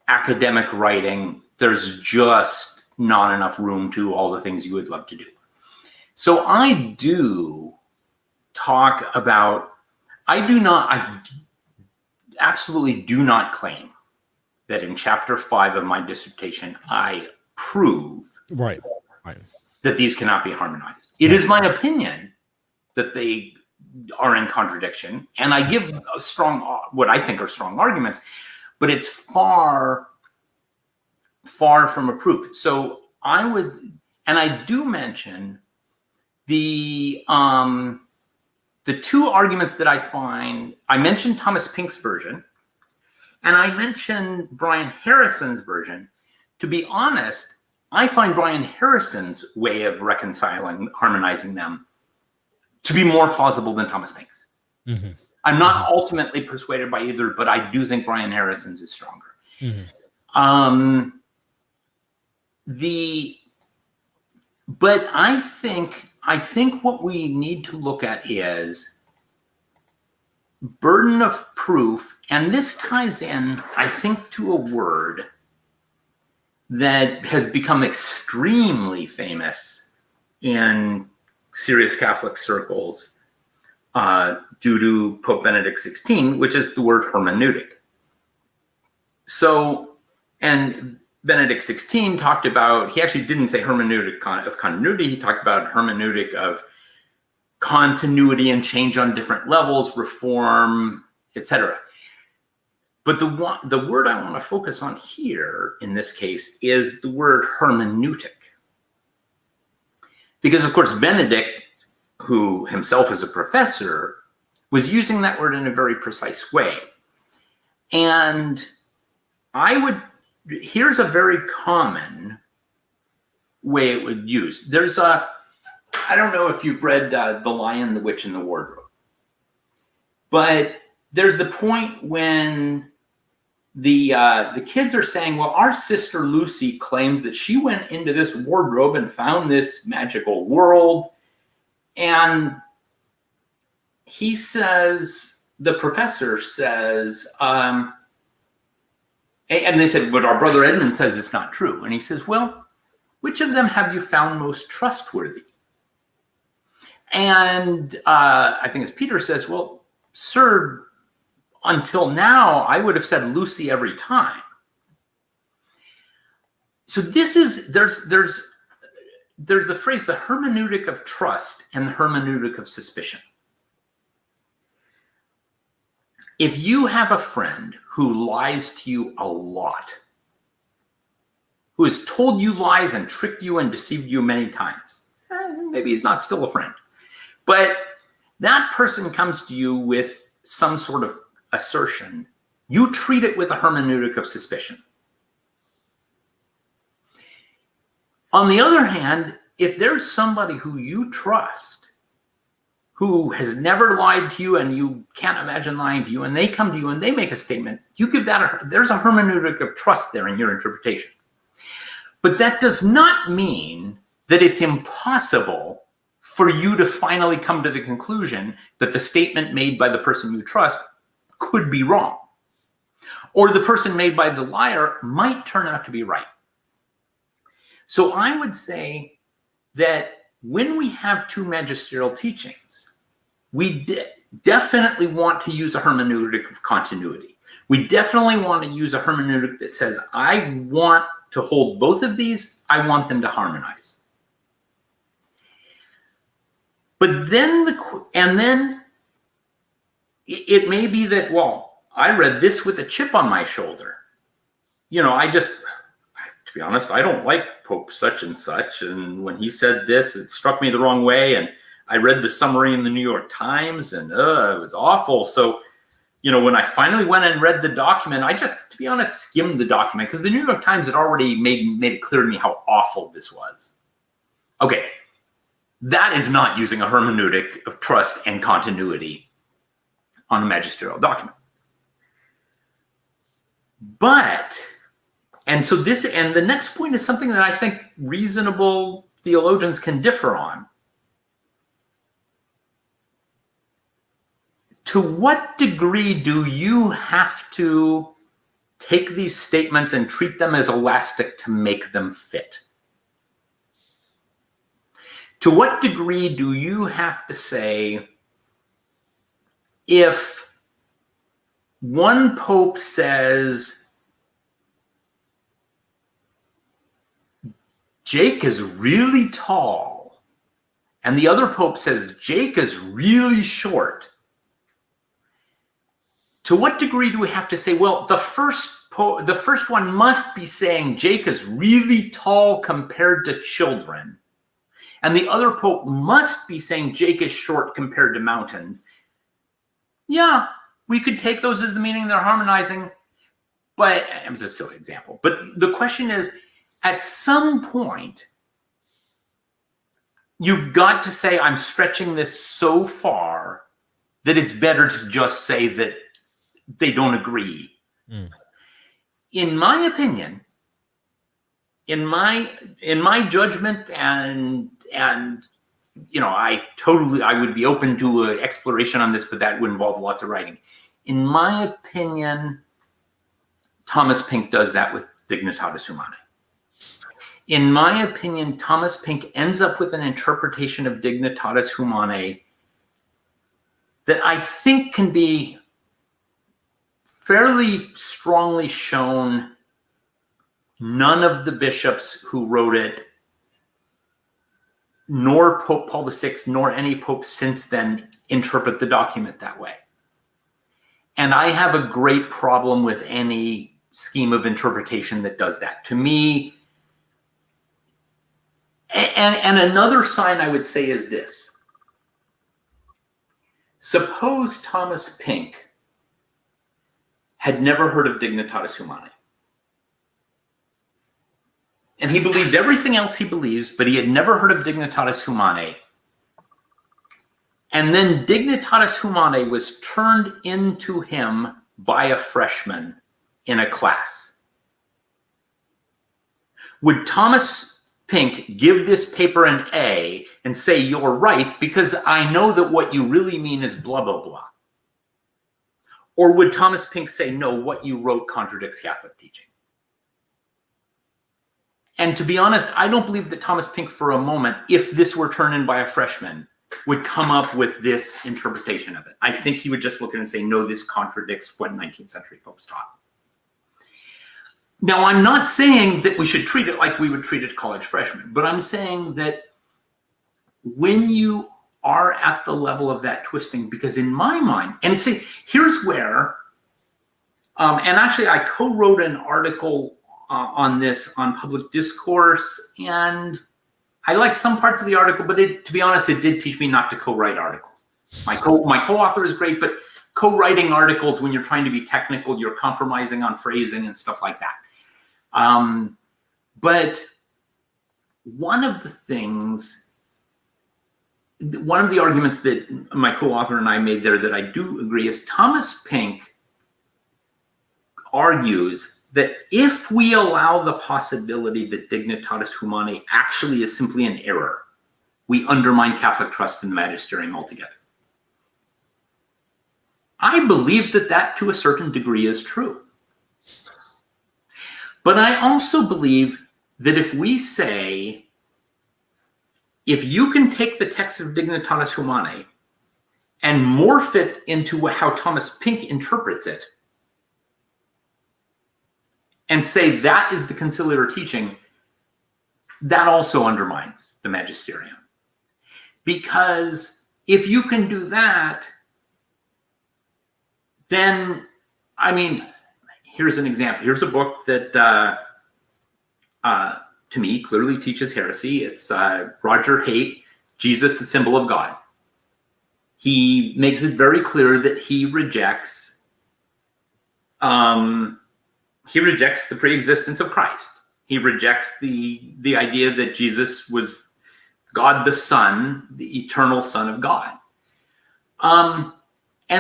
academic writing, there's just not enough room to all the things you would love to do. So I do talk about, I absolutely do not claim that in chapter 5 of my dissertation, I prove right. that these cannot be harmonized. It is my opinion that they are in contradiction, and I give what I think are strong arguments, but it's far from a proof. So I do mention the two arguments that I find. I mentioned Thomas Pink's version, and I mentioned Brian Harrison's version. To be honest, I find Brian Harrison's way of harmonizing them to be more plausible than Thomas Pink's. Mm-hmm. I'm not ultimately persuaded by either, but I do think Brian Harrison's is stronger. Mm-hmm. But I think what we need to look at is burden of proof, and this ties in, I think, to a word that has become extremely famous in serious Catholic circles due to Pope Benedict XVI, which is the word hermeneutic. So, and Benedict XVI talked about, he actually didn't say hermeneutic of continuity, he talked about hermeneutic of continuity and change on different levels, reform, etc. But the word I want to focus on here in this case is the word hermeneutic. Because of course Benedict, who himself is a professor, was using that word in a very precise way. And here's a very common way it would use. There's I don't know if you've read The Lion, the Witch, and the Wardrobe, but there's the point when the kids are saying, well, our sister Lucy claims that she went into this wardrobe and found this magical world. And he says, the professor says, and they said, but our brother Edmund says it's not true. And he says, well, which of them have you found most trustworthy? And I think as Peter says, well, sir, until now, I would have said Lucy every time. So this is, there's the phrase, the hermeneutic of trust and the hermeneutic of suspicion. If you have a friend who lies to you a lot, who has told you lies and tricked you and deceived you many times, maybe he's not still a friend, but that person comes to you with some sort of assertion, you treat it with a hermeneutic of suspicion. On the other hand, if there's somebody who you trust, who has never lied to you and you can't imagine lying to you, and they come to you and they make a statement, you give that, there's a hermeneutic of trust there in your interpretation. But that does not mean that it's impossible for you to finally come to the conclusion that the statement made by the person you trust could be wrong, or the person made by the liar might turn out to be right. So I would say that when we have two magisterial teachings, we definitely want to use a hermeneutic of continuity. We definitely want to use a hermeneutic that says, I want to hold both of these, I want them to harmonize. But then it may be that, well, I read this with a chip on my shoulder. You know, to be honest, I don't like Pope such and such. And when he said this, it struck me the wrong way. And I read the summary in the New York Times and it was awful. So, you know, when I finally went and read the document, I just, to be honest, skimmed the document because the New York Times had already made it clear to me how awful this was. Okay, that is not using a hermeneutic of trust and continuity on a magisterial document. And the next point is something that I think reasonable theologians can differ on. To what degree do you have to take these statements and treat them as elastic to make them fit? To what degree do you have to say, if one pope says, Jake is really tall, and the other pope says, Jake is really short, to what degree do we have to say, well, the first one must be saying Jake is really tall compared to children, and the other pope must be saying Jake is short compared to mountains? Yeah, we could take those as the meaning they're harmonizing, but it was a silly example. But the question is, at some point, you've got to say, I'm stretching this so far that it's better to just say that they don't agree. In my opinion, in my judgment, and you know, I would be open to an exploration on this, but that would involve lots of writing. In my opinion, Thomas Pink does that with Dignitatis Humanae. In my opinion, Thomas Pink ends up with an interpretation of Dignitatis Humanae that I think can be fairly strongly shown. None of the bishops who wrote it, nor Pope Paul VI, nor any pope since then, interpret the document that way. And I have a great problem with any scheme of interpretation that does that. To me, and another sign I would say is this. Suppose Thomas Pink had never heard of Dignitatis Humanae. And he believed everything else he believes, but he had never heard of Dignitatis Humanae. And then Dignitatis Humanae was turned into him by a freshman in a class. Would Thomas Pink give this paper an A and say, you're right, because I know that what you really mean is blah, blah, blah? Or would Thomas Pink say, no, what you wrote contradicts Catholic teaching? And to be honest, I don't believe that Thomas Pink for a moment, if this were turned in by a freshman, would come up with this interpretation of it. I think he would just look at it and say, no, this contradicts what 19th century popes taught. Now, I'm not saying that we should treat it like we would treat a college freshman, but I'm saying that when you are at the level of that twisting, because in my mind, and see, here's where, and actually I co-wrote an article on this on public discourse, and I like some parts of the article, but to be honest, it did teach me not to co-write articles. My co-author is great, but co-writing articles, when you're trying to be technical, you're compromising on phrasing and stuff like that. But one of the arguments that my co-author and I made there that I do agree is Thomas Pink argues that if we allow the possibility that Dignitatis Humanae actually is simply an error, we undermine Catholic trust in the magisterium altogether. I believe that to a certain degree is true. But I also believe that if we say, if you can take the text of Dignitatis Humanae and morph it into how Thomas Pink interprets it, and say that is the conciliar teaching, that also undermines the magisterium. Because if you can do that, then, I mean, here's an example. Here's a book that, to me, clearly teaches heresy. It's Roger Haight, Jesus, the Symbol of God. He makes it very clear that he rejects the pre-existence of Christ. He rejects the idea that Jesus was God the Son, the eternal Son of God. And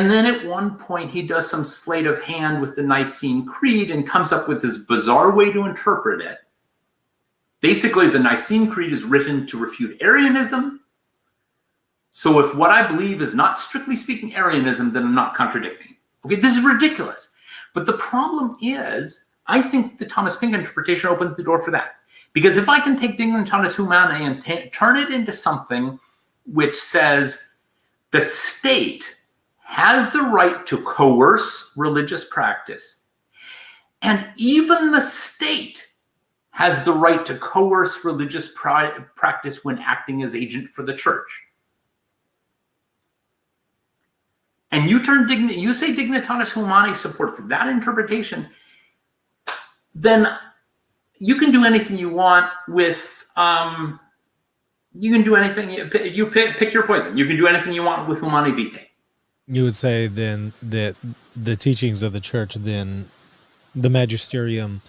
then at one point, he does some sleight of hand with the Nicene Creed and comes up with this bizarre way to interpret it. Basically, the Nicene Creed is written to refute Arianism. So if what I believe is not strictly speaking Arianism, then I'm not contradicting. Okay, this is ridiculous. But the problem is, I think the Thomas Pink interpretation opens the door for that. Because if I can take Dignitatis Humanae and turn it into something which says the state has the right to coerce religious practice, and even the state has the right to coerce religious practice when acting as agent for the church. And you say Dignitatis Humanae supports that interpretation, then you can do anything you want with, you can do anything, you pick your poison. You can do anything you want with Humanae Vitae. You would say then that the teachings of the church, then the magisterium,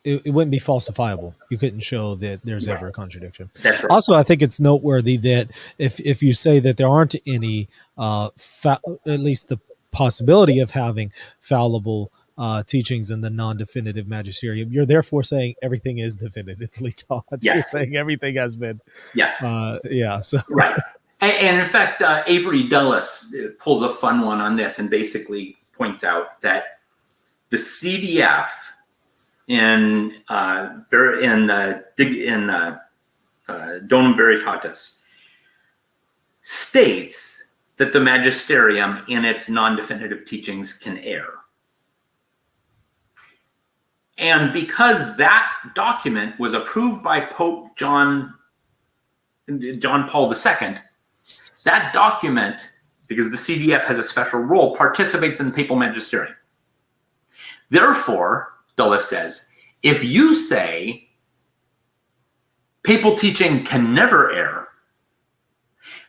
it wouldn't be falsifiable. You couldn't show that there's ever a contradiction. That's right. Also, I think it's noteworthy that if you say that there aren't any, at least the possibility of having fallible teachings in the non-definitive magisterium, you're therefore saying everything is definitively taught. Yes. You're saying everything has been. Yes. So right. And in fact, Avery Dulles pulls a fun one on this and basically points out that the CDF in Donum Veritatis states that the magisterium in its non-definitive teachings can err. And because that document was approved by Pope John Paul II, that document, because the CDF has a special role, participates in the papal magisterium. Therefore, Dulles says, if you say papal teaching can never err,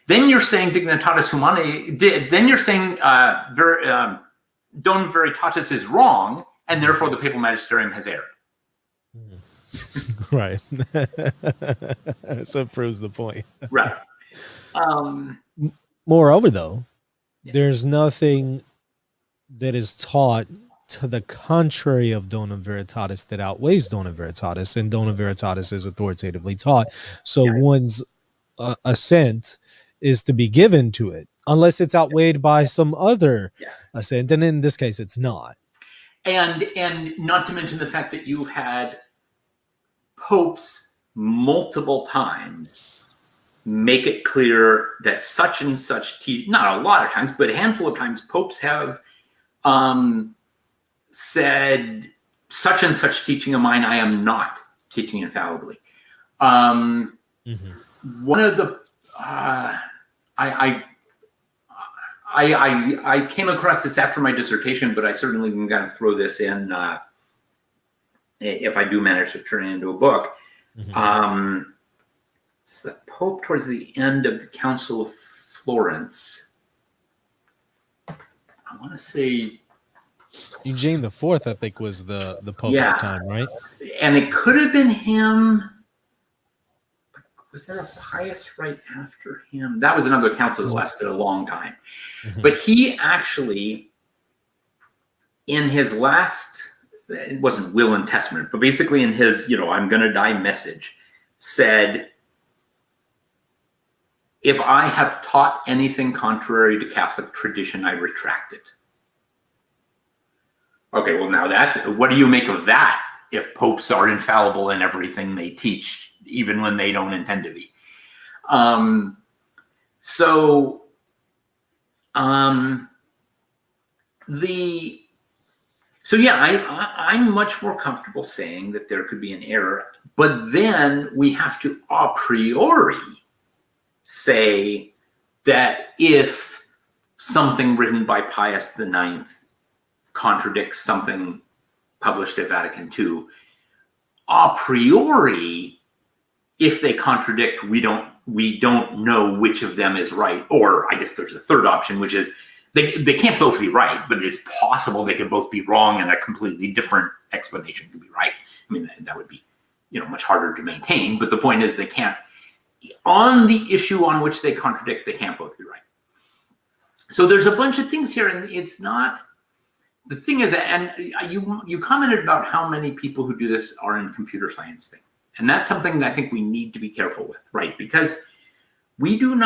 then you're saying Dignitatis Humanae, then you're saying Donum Veritatis is wrong, and therefore the papal magisterium has erred. Right. So it proves the point. Right. Moreover, though, there's nothing that is taught to the contrary of Dona Veritatis that outweighs Dona Veritatis, and Dona Veritatis is authoritatively taught. So one's assent is to be given to it, unless it's outweighed by some other assent, and in this case, it's not. And not to mention the fact that you've had popes multiple times make it clear that such and such not a lot of times, but a handful of times, popes have said such and such teaching of mine I am not teaching infallibly. One of the I came across this after my dissertation, but I certainly am going to throw this in if I do manage to turn it into a book. It's the Pope towards the end of the Council of Florence. I want to say Eugene IV, I think, was the Pope at the time, right? And it could have been him. Was there a Pius right after him? That was another council that lasted a long time. But he actually, in his last, it wasn't will and testament, but basically in his, I'm going to die message, said, if I have taught anything contrary to Catholic tradition, I retract it. Okay, well now what do you make of that if popes are infallible in everything they teach, even when they don't intend to be? I'm much more comfortable saying that there could be an error, but then we have to a priori say that if something written by Pius IX contradicts something published at Vatican II, a priori, if they contradict, we don't know which of them is right. Or I guess there's a third option, which is they can't both be right, but it's possible they could both be wrong and a completely different explanation could be right. I mean, that would be much harder to maintain. But the point is, they can't, on the issue on which they contradict, they can't both be right. So there's a bunch of things here, and it's not. The thing is, and you commented about how many people who do this are in computer science thing. And that's something that I think we need to be careful with, right? Because we don't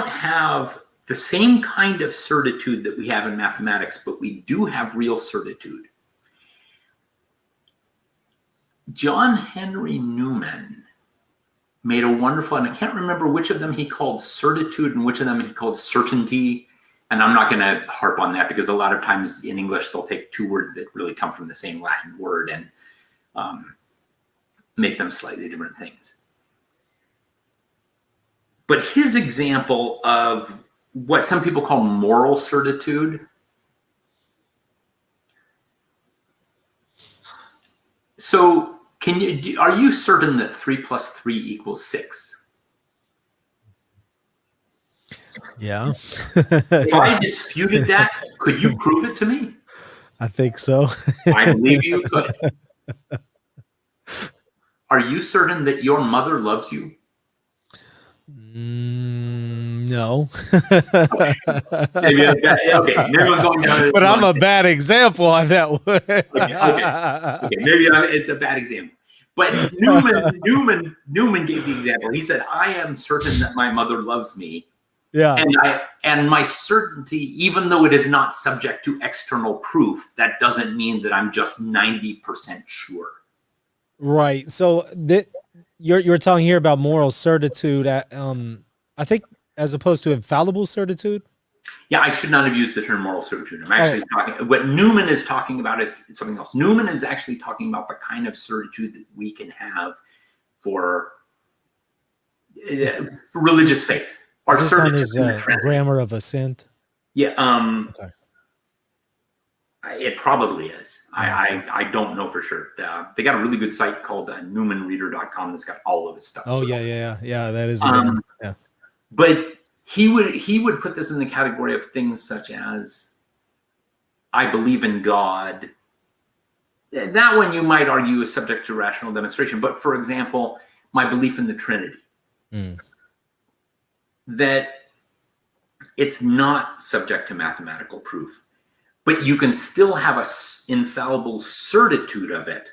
have the same kind of certitude that we have in mathematics, but we do have real certitude. John Henry Newman made a wonderful, and I can't remember which of them he called certitude and which of them he called certainty. And I'm not going to harp on that because a lot of times in English, they'll take two words that really come from the same Latin word and make them slightly different things. But his example of what some people call moral certitude. So are you certain that 3 + 3 equals 6? Yeah. If I disputed that, could you prove it to me? I think so. I believe you could. Are you certain that your mother loves you? No. Okay. Maybe I'm going down. But I'm a bad example on that one. Okay. Maybe it's a bad example. But Newman gave the example. He said, "I am certain that my mother loves me." Yeah. And my certainty, even though it is not subject to external proof, that doesn't mean that I'm just 90% sure. Right. So you're talking here about moral certitude. I think as opposed to infallible certitude. Yeah, I should not have used the term moral certitude. I'm actually talking. What Newman is talking about is something else. Newman is actually talking about the kind of certitude that we can have for religious faith. Is this on his grammar of assent? Yeah. Okay. It probably is. I don't know for sure. They got a really good site called newmanreader.com that's got all of his stuff. Oh, yeah. That is. Yeah. But he would put this in the category of things such as, I believe in God. That one you might argue is subject to rational demonstration. But for example, my belief in the Trinity. That it's not subject to mathematical proof, but you can still have an infallible certitude of it,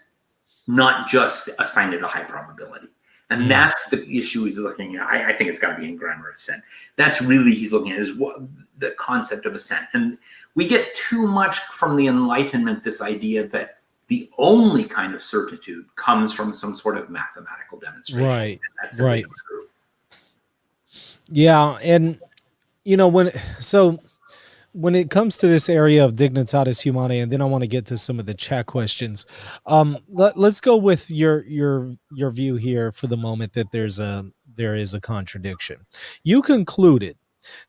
not just assign it a high probability. And that's the issue he's looking at. I think it's got to be in grammar assent. That's really he's looking at, is what the concept of assent. And we get too much from the Enlightenment, this idea that the only kind of certitude comes from some sort of mathematical demonstration. Right. And that's simply not true. Yeah, and when it comes to this area of Dignitatis Humanae, and then I want to get to some of the chat questions. Let's go with your view here for the moment that there is a contradiction. You concluded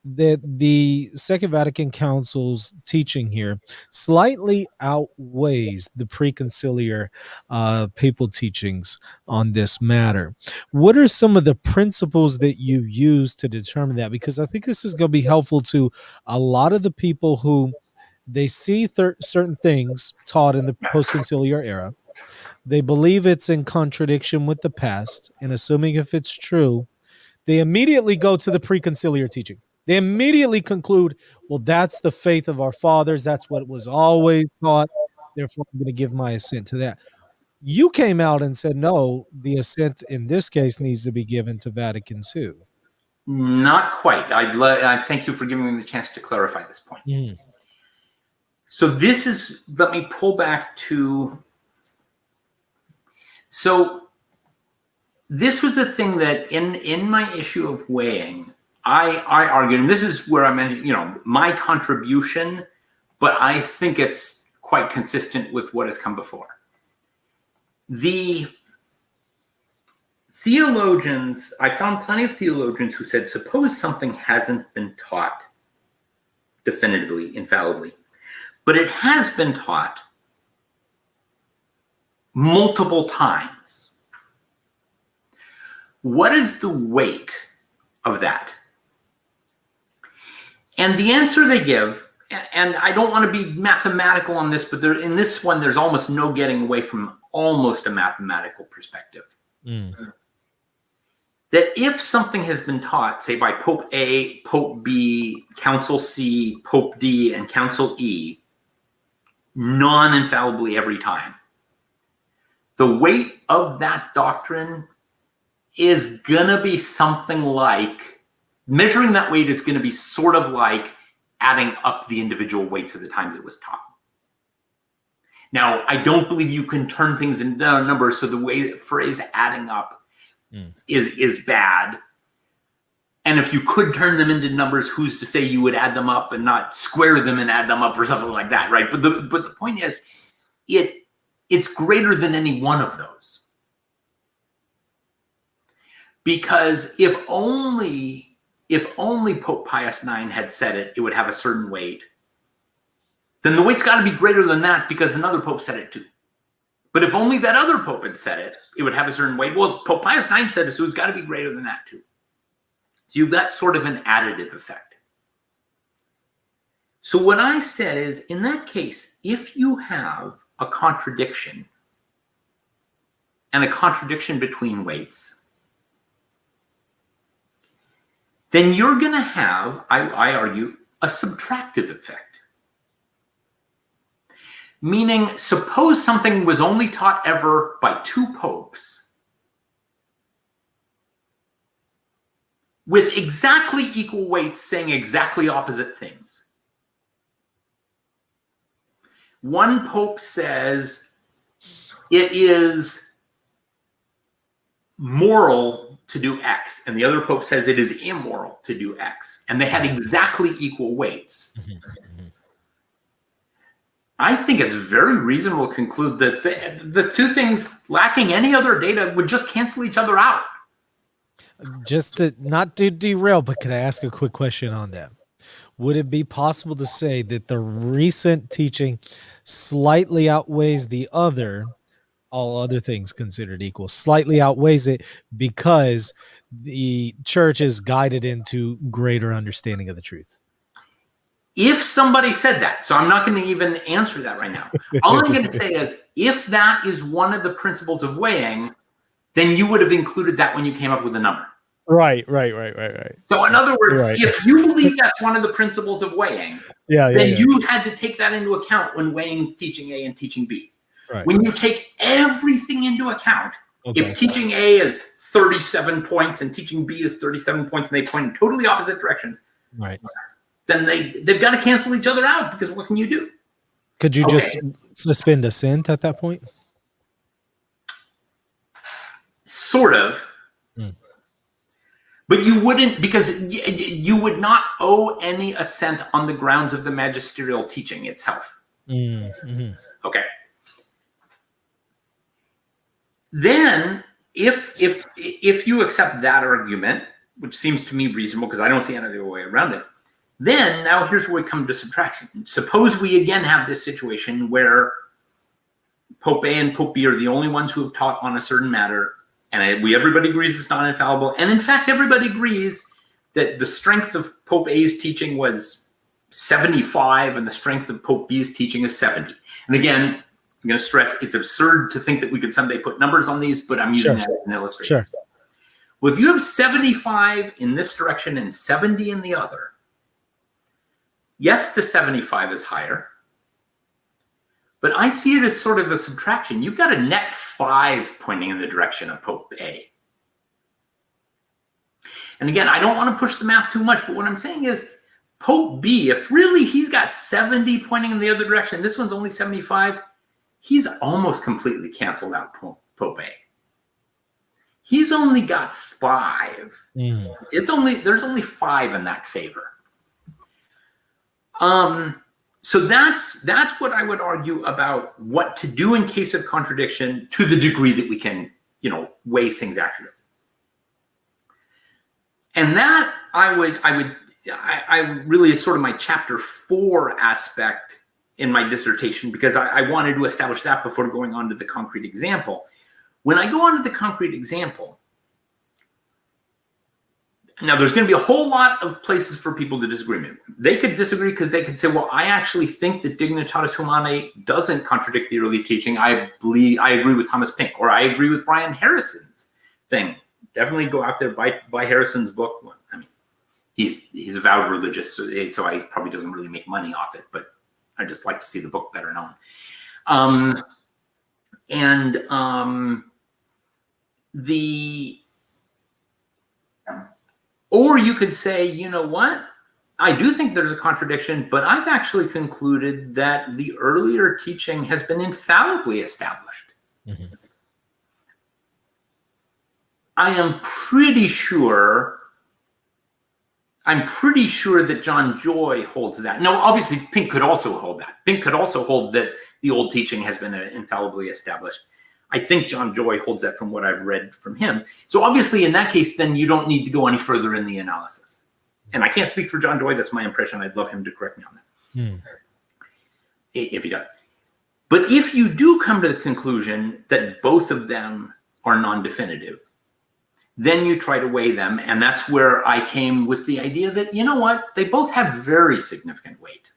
that the Second Vatican Council's teaching here slightly outweighs the preconciliar papal teachings on this matter. What are some of the principles that you use to determine that? Because I think this is going to be helpful to a lot of the people who they see certain things taught in the postconciliar era. They believe it's in contradiction with the past, and assuming if it's true, they immediately go to the preconciliar teaching. They immediately conclude, well, that's the faith of our fathers. That's what was always taught. Therefore, I'm going to give my assent to that. You came out and said, no, the assent in this case needs to be given to Vatican II. Not quite. I thank you for giving me the chance to clarify this point. So let me pull back to, so this was the thing that in my issue of weighing, I argued, and this is where I'm at, my contribution, but I think it's quite consistent with what has come before. The theologians, I found plenty of theologians who said, suppose something hasn't been taught definitively, infallibly, but it has been taught multiple times. What is the weight of that? And the answer they give, and I don't want to be mathematical on this, but in this one, there's almost no getting away from almost a mathematical perspective. That if something has been taught, say by Pope A, Pope B, Council C, Pope D, and Council E, non-infallibly every time, the weight of that doctrine is going to be something like, measuring that weight is going to be sort of like adding up the individual weights of the times it was taught. Now, I don't believe you can turn things into numbers, so the phrase adding up is bad. And if you could turn them into numbers, who's to say you would add them up and not square them and add them up or something like that, right? But the point is, it's greater than any one of those. Because if only Pope Pius IX had said it, it would have a certain weight. Then the weight's got to be greater than that because another pope said it too. But if only that other pope had said it, it would have a certain weight. Well, Pope Pius IX said it, so it's got to be greater than that too. So you've got sort of an additive effect. So what I said is, in that case, if you have a contradiction, and a contradiction between weights, then you're going to have, I argue, a subtractive effect. Meaning, suppose something was only taught ever by two popes with exactly equal weights saying exactly opposite things. One pope says it is moral to do X, and the other pope says it is immoral to do X, and they had exactly equal weights. I think it's very reasonable to conclude that the two things lacking any other data would just cancel each other out. Just to not to derail, but could I ask a quick question on that? Would it be possible to say that the recent teaching slightly outweighs the other, all other things considered equal, slightly outweighs it because the church is guided into greater understanding of the truth? If somebody said that, so I'm not going to even answer that right now. All I'm going to say is, if that is one of the principles of weighing, then you would have included that when you came up with a number. Right. So in other words, Right. if you believe that's one of the principles of weighing, then you had to take that into account when weighing teaching A and teaching B. Right. When you take everything into account, if teaching A is 37 points and teaching B is 37 points and they point in totally opposite directions, right, then they've got to cancel each other out, because what can you do? Could you just suspend assent at that point? Sort of. But you wouldn't, because you would not owe any assent on the grounds of the magisterial teaching itself. Okay. Then, if you accept that argument, which seems to me reasonable because I don't see any other way around it, then now here's where we come to subtraction. Suppose we again have this situation where Pope A and Pope B are the only ones who have taught on a certain matter, and everybody agrees it's not infallible. And in fact, everybody agrees that the strength of Pope A's teaching was 75 and the strength of Pope B's teaching is 70. And again, I'm going to stress, it's absurd to think that we could someday put numbers on these, but I'm using that as an illustration. Well, if you have 75 in this direction and 70 in the other, yes, the 75 is higher, but I see it as sort of a subtraction. You've got a net 5 pointing in the direction of Pope A. And again, I don't want to push the math too much, but what I'm saying is Pope B, if really he's got 70 pointing in the other direction, this one's only 75, he's almost completely canceled out Pope A. He's only got 5. There's only 5 in that favor. So that's what I would argue about what to do in case of contradiction, to the degree that we can, weigh things accurately. And that I really is sort of my chapter 4 aspect in my dissertation, because I wanted to establish that before going on to the concrete example. When I go on to the concrete example, now there's going to be a whole lot of places for people to disagree with me. They could disagree because they could say, well, I actually think that Dignitatis Humanae doesn't contradict the early teaching. I agree with Thomas Pink, or I agree with Brian Harrison's thing. Definitely go out there, buy Harrison's book. Well, I mean, he's avowed religious, so he probably doesn't really make money off it, but I just like to see the book better known. Or you could say, you know what? I do think there's a contradiction, but I've actually concluded that the earlier teaching has been infallibly established. I am pretty sure that John Joy holds that. No, obviously Pink could also hold that. Pink could also hold that the old teaching has been infallibly established. I think John Joy holds that from what I've read from him. So obviously in that case, then you don't need to go any further in the analysis. And I can't speak for John Joy. That's my impression. I'd love him to correct me on that. If he does. But if you do come to the conclusion that both of them are non-definitive, then you try to weigh them. And that's where I came with the idea that, you know what? They both have very significant weight.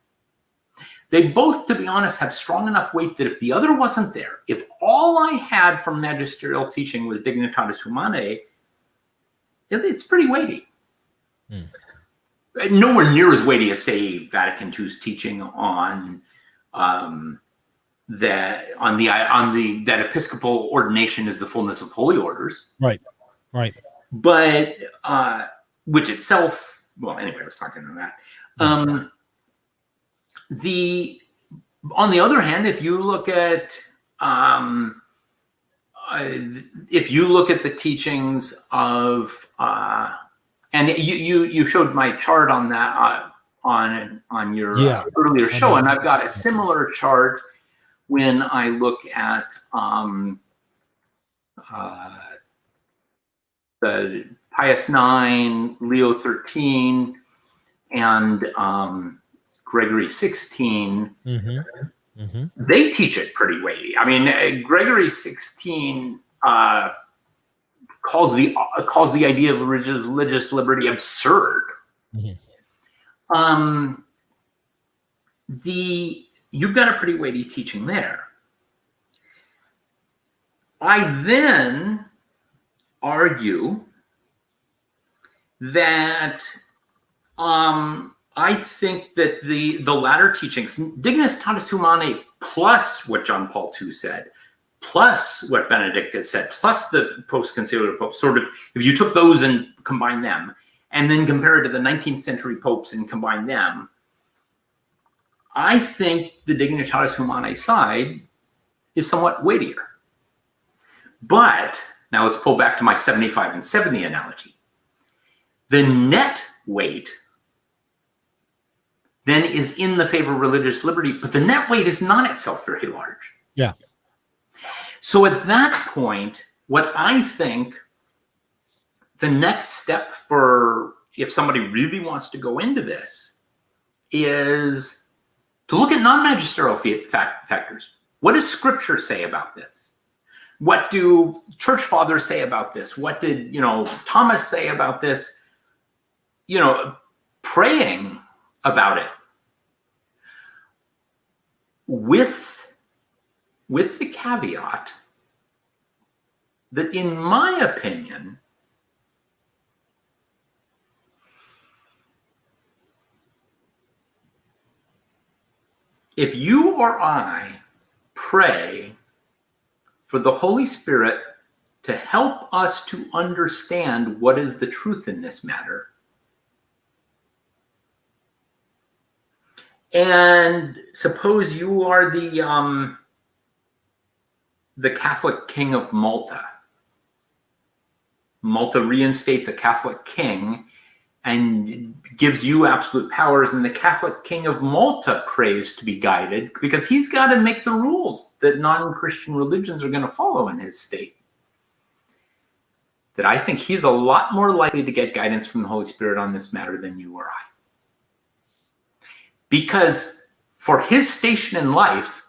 They both, to be honest, have strong enough weight that if the other wasn't there, if all I had from magisterial teaching was Dignitatis Humanae, it's pretty weighty. Nowhere near as weighty as, say, Vatican II's teaching on that episcopal ordination is the fullness of holy orders. Right. But which itself, well, anyway, let's not get into that. On the other hand, if you look at the teachings of and you showed my chart on that on your earlier show, and I've got a similar chart when I look at the Pius IX, Leo XIII, and Gregory XVI, they teach it pretty weighty. I mean, Gregory XVI calls the idea of religious liberty absurd. You've got a pretty weighty teaching there. I then argue that I think that the latter teachings, Dignitatis Humanae, plus what John Paul II said, plus what Benedict has said, plus the post-conciliar popes, sort of, if you took those and combined them, and then compare it to the 19th century popes and combine them, I think the Dignitatis Humanae side is somewhat weightier. But now let's pull back to my 75 and 70 analogy. The net weight then is in the favor of religious liberty, but the net weight is not itself very large. Yeah. So at that point, what I think the next step for, if somebody really wants to go into this, is to look at non-magisterial factors. What does Scripture say about this? What do church fathers say about this? What did, Thomas say about this? Praying about it with the caveat that, in my opinion, if you or I pray for the Holy Spirit to help us to understand what is the truth in this matter, and suppose you are the Catholic King of Malta. Malta reinstates a Catholic king and gives you absolute powers, and the Catholic King of Malta prays to be guided because he's got to make the rules that non-Christian religions are going to follow in his state. That I think he's a lot more likely to get guidance from the Holy Spirit on this matter than you or I. Because for his station in life,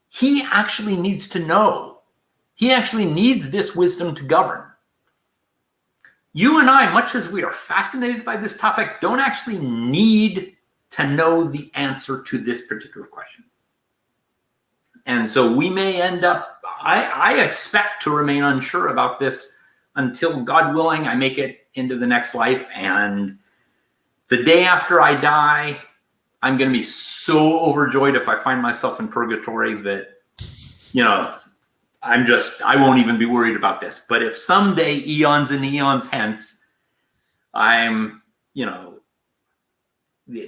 he actually needs to know. He actually needs this wisdom to govern. You and I, much as we are fascinated by this topic, don't actually need to know the answer to this particular question. And so we may end up, I expect to remain unsure about this until, God willing, I make it into the next life. And the day after I die, I'm going to be so overjoyed if I find myself in purgatory that, I won't even be worried about this. But if someday, eons and eons hence, I'm,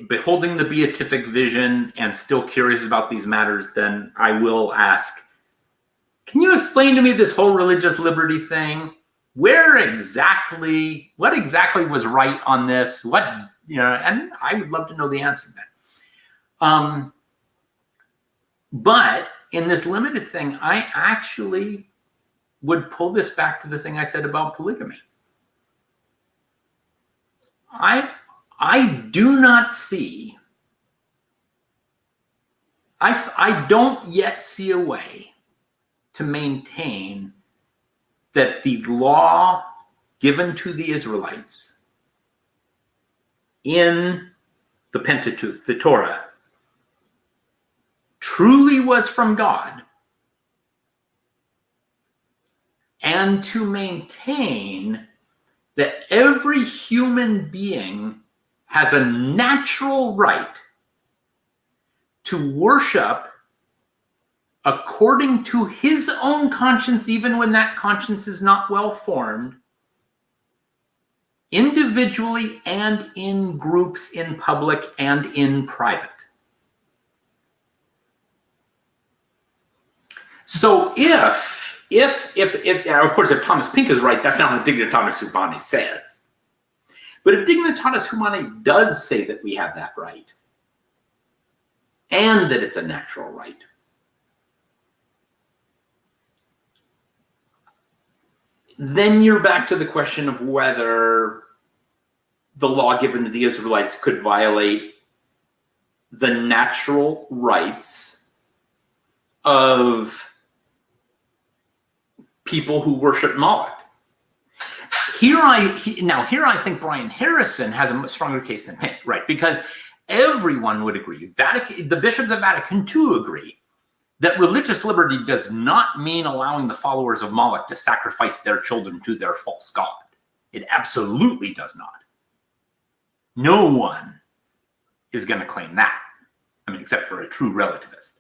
beholding the beatific vision and still curious about these matters, then I will ask, can you explain to me this whole religious liberty thing? What exactly was right on this? And I would love to know the answer to that. But in this limited thing, I actually would pull this back to the thing I said about polygamy. I do not see, I don't yet see a way to maintain that the law given to the Israelites in the Pentateuch, the Torah, truly was from God, and to maintain that every human being has a natural right to worship according to his own conscience, even when that conscience is not well formed, individually and in groups, in public and in private. So if of course, if Thomas Pink is right, that's not what Dignitatis Humanae says. But if Dignitatis Humanae does say that we have that right, and that it's a natural right, then you're back to the question of whether the law given to the Israelites could violate the natural rights of people who worship Moloch. Here I think Brian Harrison has a much stronger case than Pink, right? Because everyone would agree, the bishops of Vatican II agree, that religious liberty does not mean allowing the followers of Moloch to sacrifice their children to their false god. It absolutely does not. No one is going to claim that. I mean, except for a true relativist.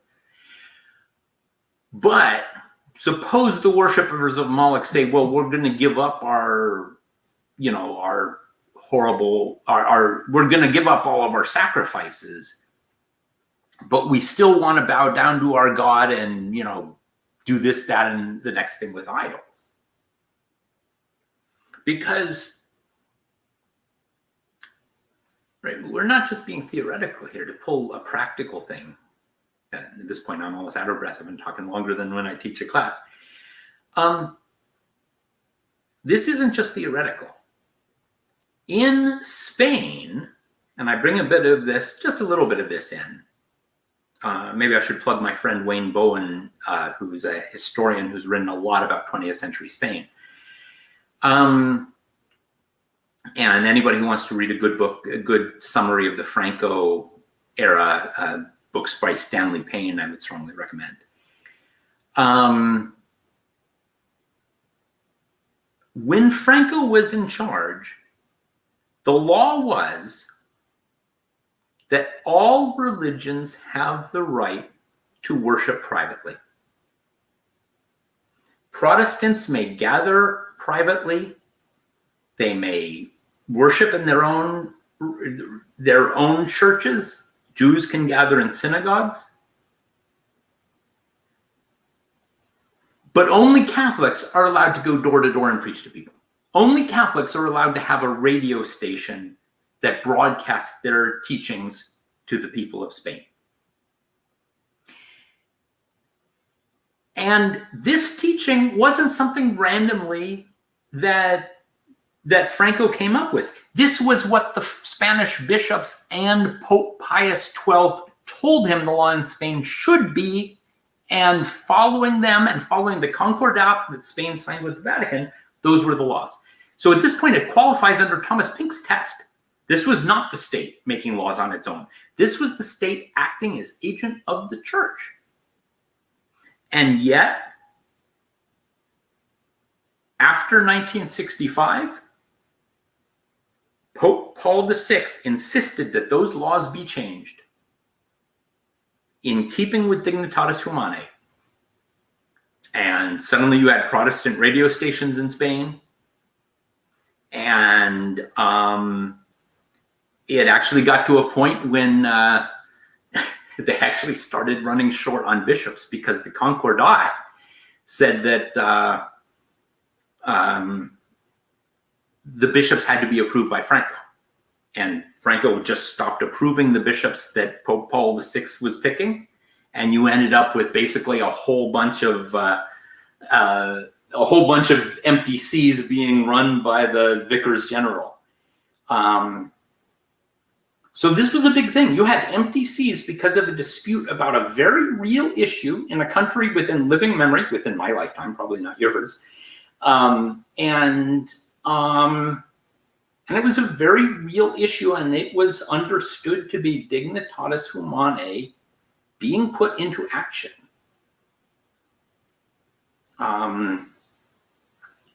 But suppose the worshipers of Moloch say, well, we're going to give up our we're going to give up all of our sacrifices, but we still want to bow down to our God and, do this, that, and the next thing with idols. Because, right, we're not just being theoretical here to pull a practical thing. At this point, I'm almost out of breath. I've been talking longer than when I teach a class. This isn't just theoretical. In Spain, and I bring just a little bit of this in. Maybe I should plug my friend Wayne Bowen, who's a historian who's written a lot about 20th century Spain. And anybody who wants to read a good book, a good summary of the Franco era, books by Stanley Payne, I would strongly recommend. When Franco was in charge, the law was that all religions have the right to worship privately. Protestants may gather privately. They may worship in their own churches. Jews can gather in synagogues. But only Catholics are allowed to go door to door and preach to people. Only Catholics are allowed to have a radio station that broadcasts their teachings to the people of Spain. And this teaching wasn't something randomly that Franco came up with. This was what the Spanish bishops and Pope Pius XII told him the law in Spain should be, and following them and following the Concordat that Spain signed with the Vatican, those were the laws. So at this point, it qualifies under Thomas Pink's test. This was not the state making laws on its own. This was the state acting as agent of the church. And yet, after 1965, Pope Paul VI insisted that those laws be changed in keeping with Dignitatis Humanae. And suddenly you had Protestant radio stations in Spain. And it actually got to a point when they actually started running short on bishops because the Concordat said that the bishops had to be approved by Franco. And Franco just stopped approving the bishops that Pope Paul VI was picking. And you ended up with basically a whole bunch of empty sees being run by the vicars general. So this was a big thing. You had empty sees because of a dispute about a very real issue in a country within living memory, within my lifetime, probably not yours. And it was a very real issue, and it was understood to be Dignitatis Humanae being put into action.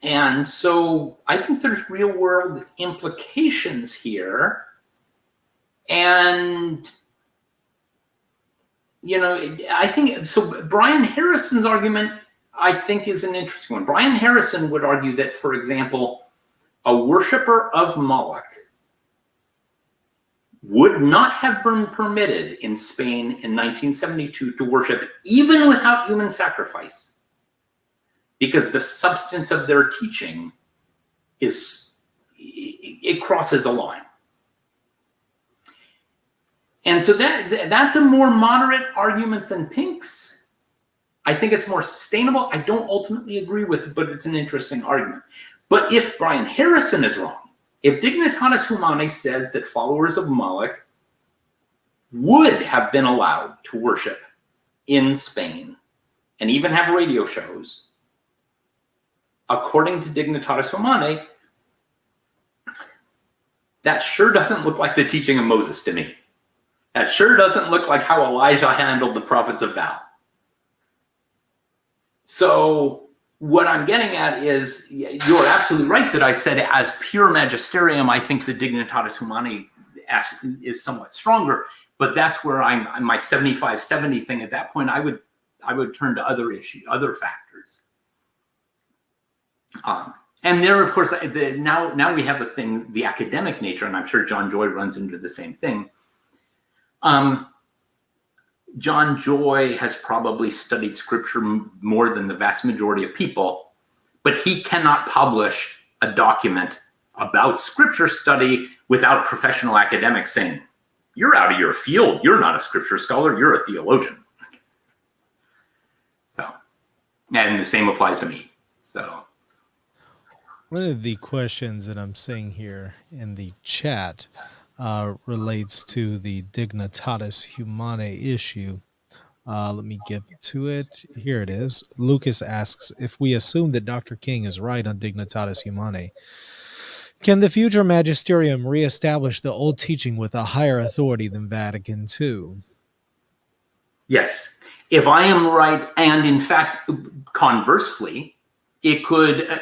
And so I think there's real world implications here. And, I think, so Brian Harrison's argument, I think, is an interesting one. Brian Harrison would argue that, for example, a worshiper of Moloch would not have been permitted in Spain in 1972 to worship even without human sacrifice, because the substance of their teaching it crosses a line. And so that's a more moderate argument than Pink's. I think it's more sustainable. I don't ultimately agree with it, but it's an interesting argument. But if Brian Harrison is wrong, if Dignitatis Humanae says that followers of Moloch would have been allowed to worship in Spain and even have radio shows, according to Dignitatis Humanae, that sure doesn't look like the teaching of Moses to me. That sure doesn't look like how Elijah handled the prophets of Baal. So what I'm getting at is, you're absolutely right that I said as pure magisterium, I think the Dignitatis Humanae actually is somewhat stronger. But that's where I'm my 75-70 thing. At that point, I would turn to other factors. And there, of course, now we have the thing, the academic nature, and I'm sure John Joy runs into the same thing. John Joy has probably studied scripture more than the vast majority of people, but he cannot publish a document about scripture study without professional academics saying, "You're out of your field. You're not a scripture scholar. You're a theologian." So, and the same applies to me. So, one of the questions that I'm seeing here in the chat relates to the Dignitatis Humanae issue. Let me get to it. Here it is. Lucas asks, if we assume that Dr. King is right on Dignitatis Humanae, can the future Magisterium reestablish the old teaching with a higher authority than Vatican II? yes, if I am right, and in fact, conversely, it could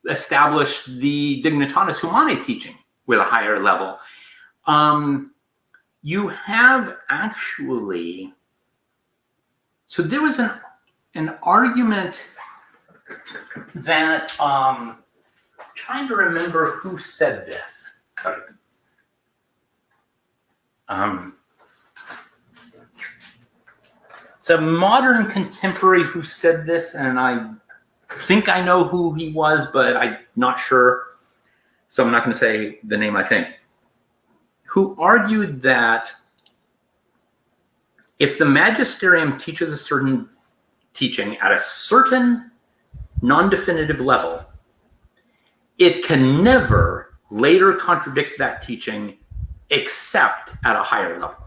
establish the Dignitatis Humanae teaching with a higher level. You have actually, so there was an argument that, trying to remember who said this. Sorry. It's a modern contemporary who said this, and I think I know who he was, but I'm not sure. So I'm not going to say the name, I think. Who argued that if the Magisterium teaches a certain teaching at a certain non-definitive level, it can never later contradict that teaching except at a higher level.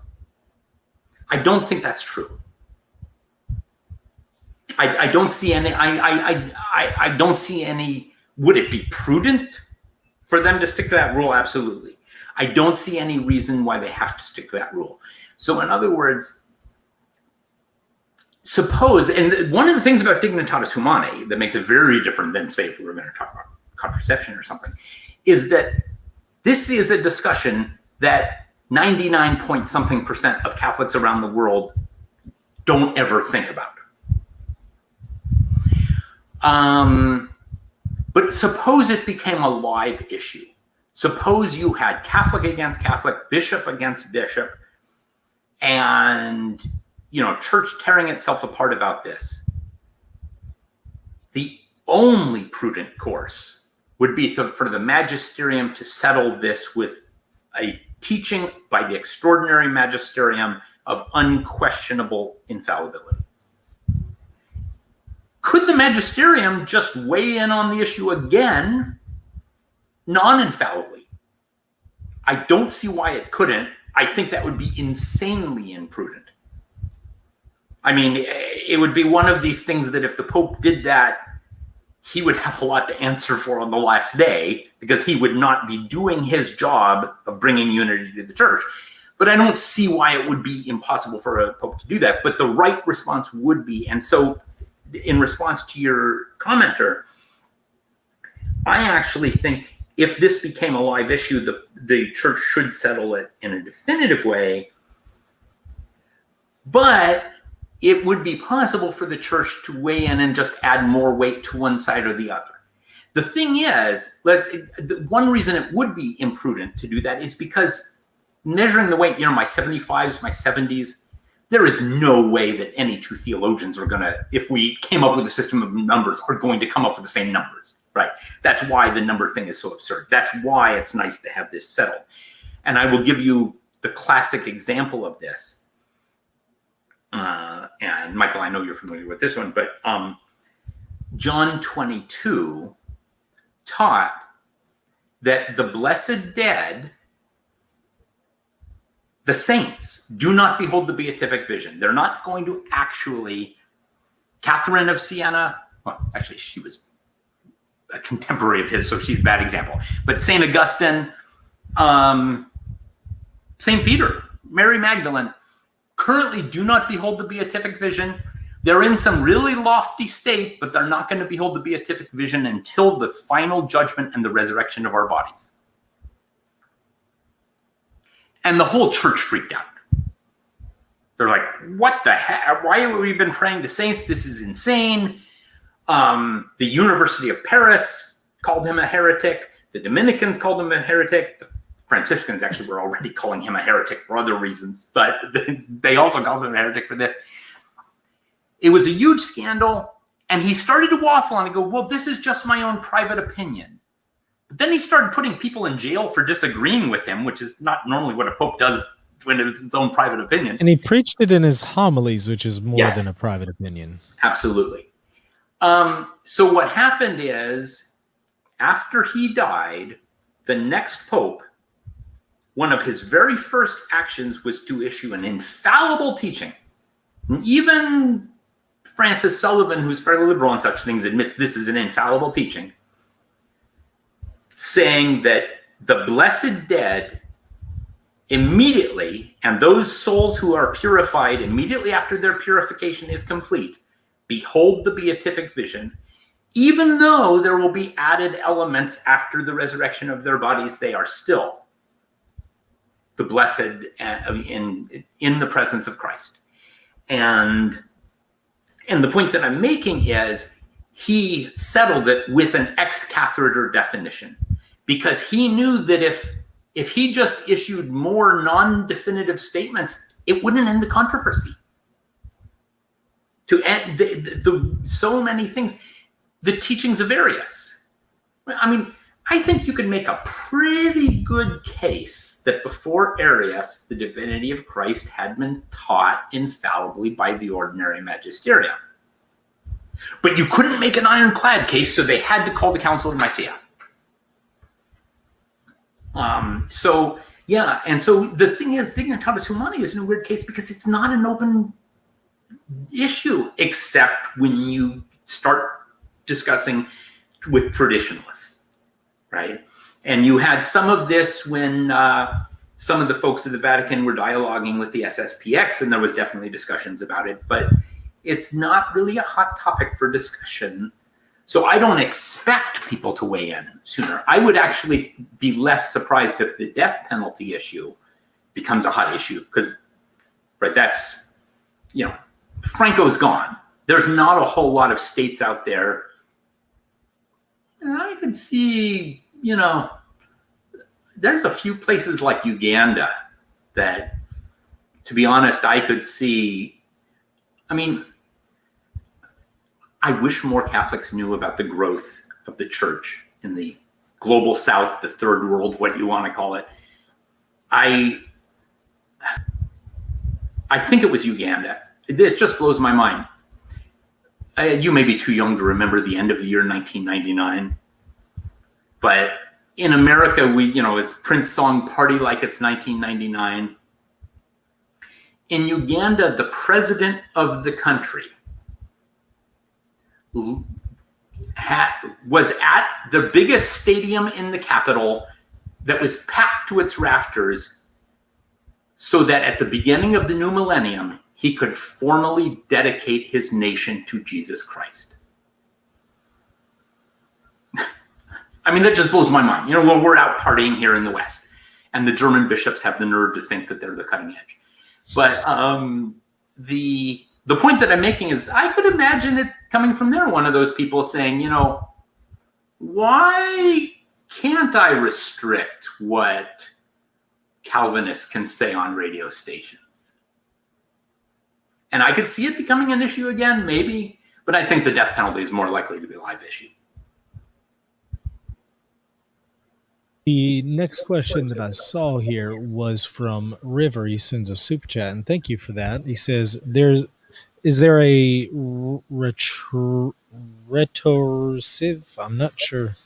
I don't think that's true. I don't see any, I don't see any, would it be prudent for them to stick to that rule? Absolutely. I don't see any reason why they have to stick to that rule. So in other words, suppose, and one of the things about Dignitatis Humanae that makes it very different than, say, if we were going to talk about contraception or something, is that this is a discussion that 99-point-something% of Catholics around the world don't ever think about. But suppose it became a live issue. Suppose you had Catholic against Catholic, bishop against bishop, and, you know, church tearing itself apart about this. The only prudent course would be for the Magisterium to settle this with a teaching by the extraordinary Magisterium of unquestionable infallibility. Could the Magisterium just weigh in on the issue again, non-infallibly? I don't see why it couldn't. I think that would be insanely imprudent. I mean, it would be one of these things that if the Pope did that, he would have a lot to answer for on the last day, because he would not be doing his job of bringing unity to the church. But I don't see why it would be impossible for a Pope to do that. But the right response would be, and so in response to your commenter, I actually think if this became a live issue, the church should settle it in a definitive way. But it would be possible for the church to weigh in and just add more weight to one side or the other. The thing is, one reason it would be imprudent to do that is because measuring the weight, you know, my 75s, my 70s, there is no way that any two theologians are going to, if we came up with a system of numbers, are going to come up with the same numbers, right? That's why the number thing is so absurd. That's why it's nice to have this settled. And I will give you the classic example of this. And Michael, I know you're familiar with this one, but John 22 taught that the blessed dead, the saints, do not behold the beatific vision. They're not going to actually, Catherine of Siena, well, actually she was a contemporary of his, so she's a bad example, but St. Augustine, St. Peter, Mary Magdalene, currently do not behold the beatific vision. They're in some really lofty state, but they're not going to behold the beatific vision until the final judgment and the resurrection of our bodies. And the whole church freaked out. They're like, what the heck? Why have we been praying to saints? This is insane. The University of Paris called him a heretic. The Dominicans called him a heretic. The Franciscans actually were already calling him a heretic for other reasons, but they also called him a heretic for this. It was a huge scandal, and he started to waffle on and go, well, this is just my own private opinion. But then he started putting people in jail for disagreeing with him, which is not normally what a pope does when it's its own private opinion. And he preached it in his homilies, which is more Yes. than a private opinion. Absolutely. So what happened is, after he died, the next pope, one of his very first actions was to issue an infallible teaching. And even Francis Sullivan, who's fairly liberal on such things, admits this is an infallible teaching, saying that the blessed dead immediately, and those souls who are purified immediately after their purification is complete, behold the beatific vision. Even though there will be added elements after the resurrection of their bodies, they are still the blessed in the presence of Christ. And the point that I'm making is, he settled it with an ex cathedra definition, because he knew that if he just issued more non-definitive statements, it wouldn't end the controversy. To end so many things, the teachings of Arius. I mean, I think you could make a pretty good case that before Arius, the divinity of Christ had been taught infallibly by the ordinary magisterium. But you couldn't make an ironclad case, so they had to call the Council of Nicaea. So the thing is, Dignitatis Humanae is in a weird case because it's not an open issue, except when you start discussing with traditionalists, right? And you had some of this when some of the folks at the Vatican were dialoguing with the SSPX, and there was definitely discussions about it, but it's not really a hot topic for discussion. So I don't expect people to weigh in sooner. I would actually be less surprised if the death penalty issue becomes a hot issue, because, right, that's, Franco's gone. There's not a whole lot of states out there. And I could see, there's a few places like Uganda that, to be honest, I could see. I wish more Catholics knew about the growth of the church in the global South, the third world, what you want to call it. I think it was Uganda. This just blows my mind. You may be too young to remember the end of the year 1999, but in America, it's Prince song "Party Like It's 1999." In Uganda, the president of the country was at the biggest stadium in the capital that was packed to its rafters, so that at the beginning of the new millennium, he could formally dedicate his nation to Jesus Christ. That just blows my mind. When we're out partying here in the West, and the German bishops have the nerve to think that they're the cutting edge. But the point that I'm making is, I could imagine it coming from there, one of those people saying, why can't I restrict what Calvinists can say on radio stations? And I could see it becoming an issue again, maybe, but I think the death penalty is more likely to be a live issue. The next question that I saw here was from River. He sends a super chat, and thank you for that. He says, is there a retorsive? I'm not sure.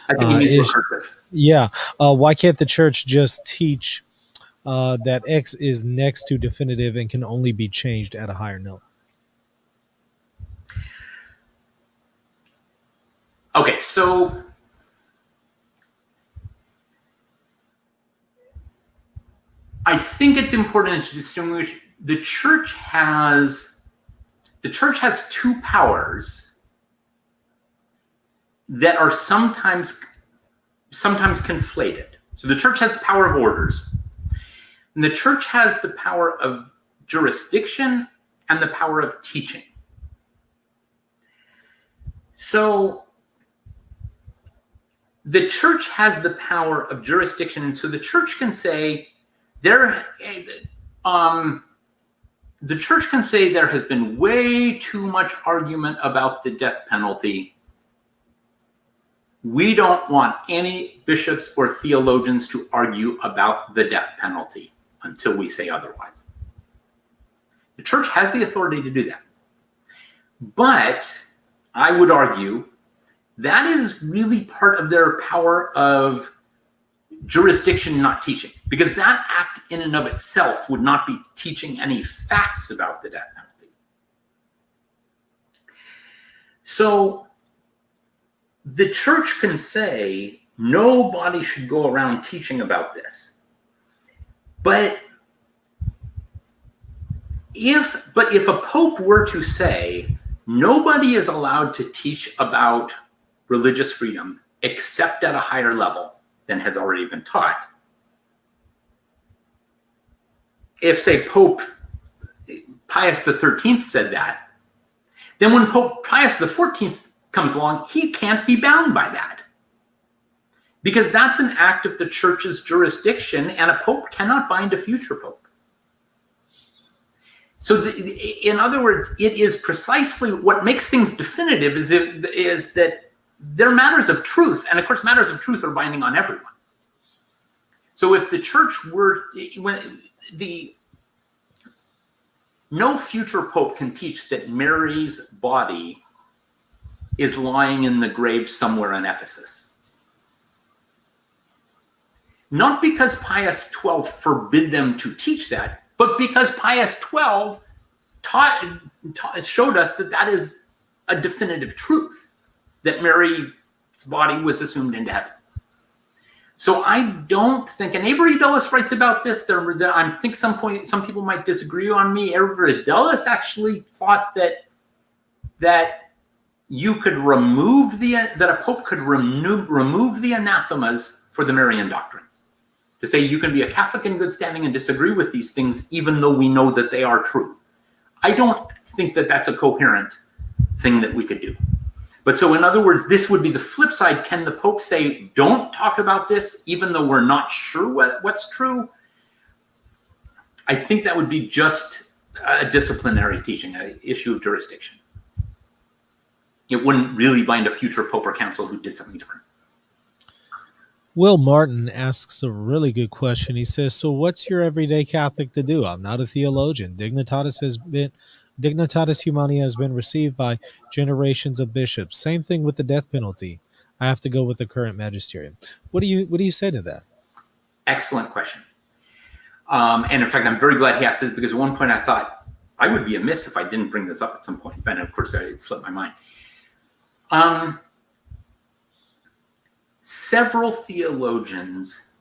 I think he means recursive. Yeah. Why can't the church just teach that X is next to definitive and can only be changed at a higher note? Okay, so I think it's important to distinguish. The church has two powers that are sometimes conflated. So the church has the power of orders. And the church has the power of jurisdiction and the power of teaching. So the church has the power of jurisdiction, and so the church can say there has been way too much argument about the death penalty. We don't want any bishops or theologians to argue about the death penalty until we say otherwise. The church has the authority to do that. But I would argue that is really part of their power of jurisdiction, not teaching, because that act in and of itself would not be teaching any facts about the death penalty. So the church can say nobody should go around teaching about this. But if a pope were to say nobody is allowed to teach about religious freedom except at a higher level than has already been taught, if, say, Pope Pius XIII said that, then when Pope Pius XIV comes along, he can't be bound by that. Because that's an act of the church's jurisdiction, and a pope cannot bind a future pope. So in other words, it is precisely what makes things definitive is that they're matters of truth. And of course, matters of truth are binding on everyone. So if the church were, no future pope can teach that Mary's body is lying in the grave somewhere in Ephesus. Not because Pius XII forbid them to teach that, but because Pius XII showed us that that is a definitive truth, that Mary's body was assumed into heaven. So I don't think, and Avery Dulles writes about this. I think some people might disagree on me. Avery Dulles actually thought that you could that a pope could remove the anathemas for the Marian doctrines. To say you can be a Catholic in good standing and disagree with these things, even though we know that they are true. I don't think that that's a coherent thing that we could do. But so in other words, this would be the flip side. Can the Pope say, don't talk about this, even though we're not sure what's true? I think that would be just a disciplinary teaching, an issue of jurisdiction. It wouldn't really bind a future Pope or Council who did something different. Will Martin asks a really good question. He says, so what's your everyday Catholic to do? I'm not a theologian. Dignitatis Humanae has been received by generations of bishops. Same thing with the death penalty. I have to go with the current magisterium. What do you say to that? Excellent question. And in fact, I'm very glad he asked this, because at one point I thought I would be amiss if I didn't bring this up at some point. And of course, it slipped my mind. Several theologians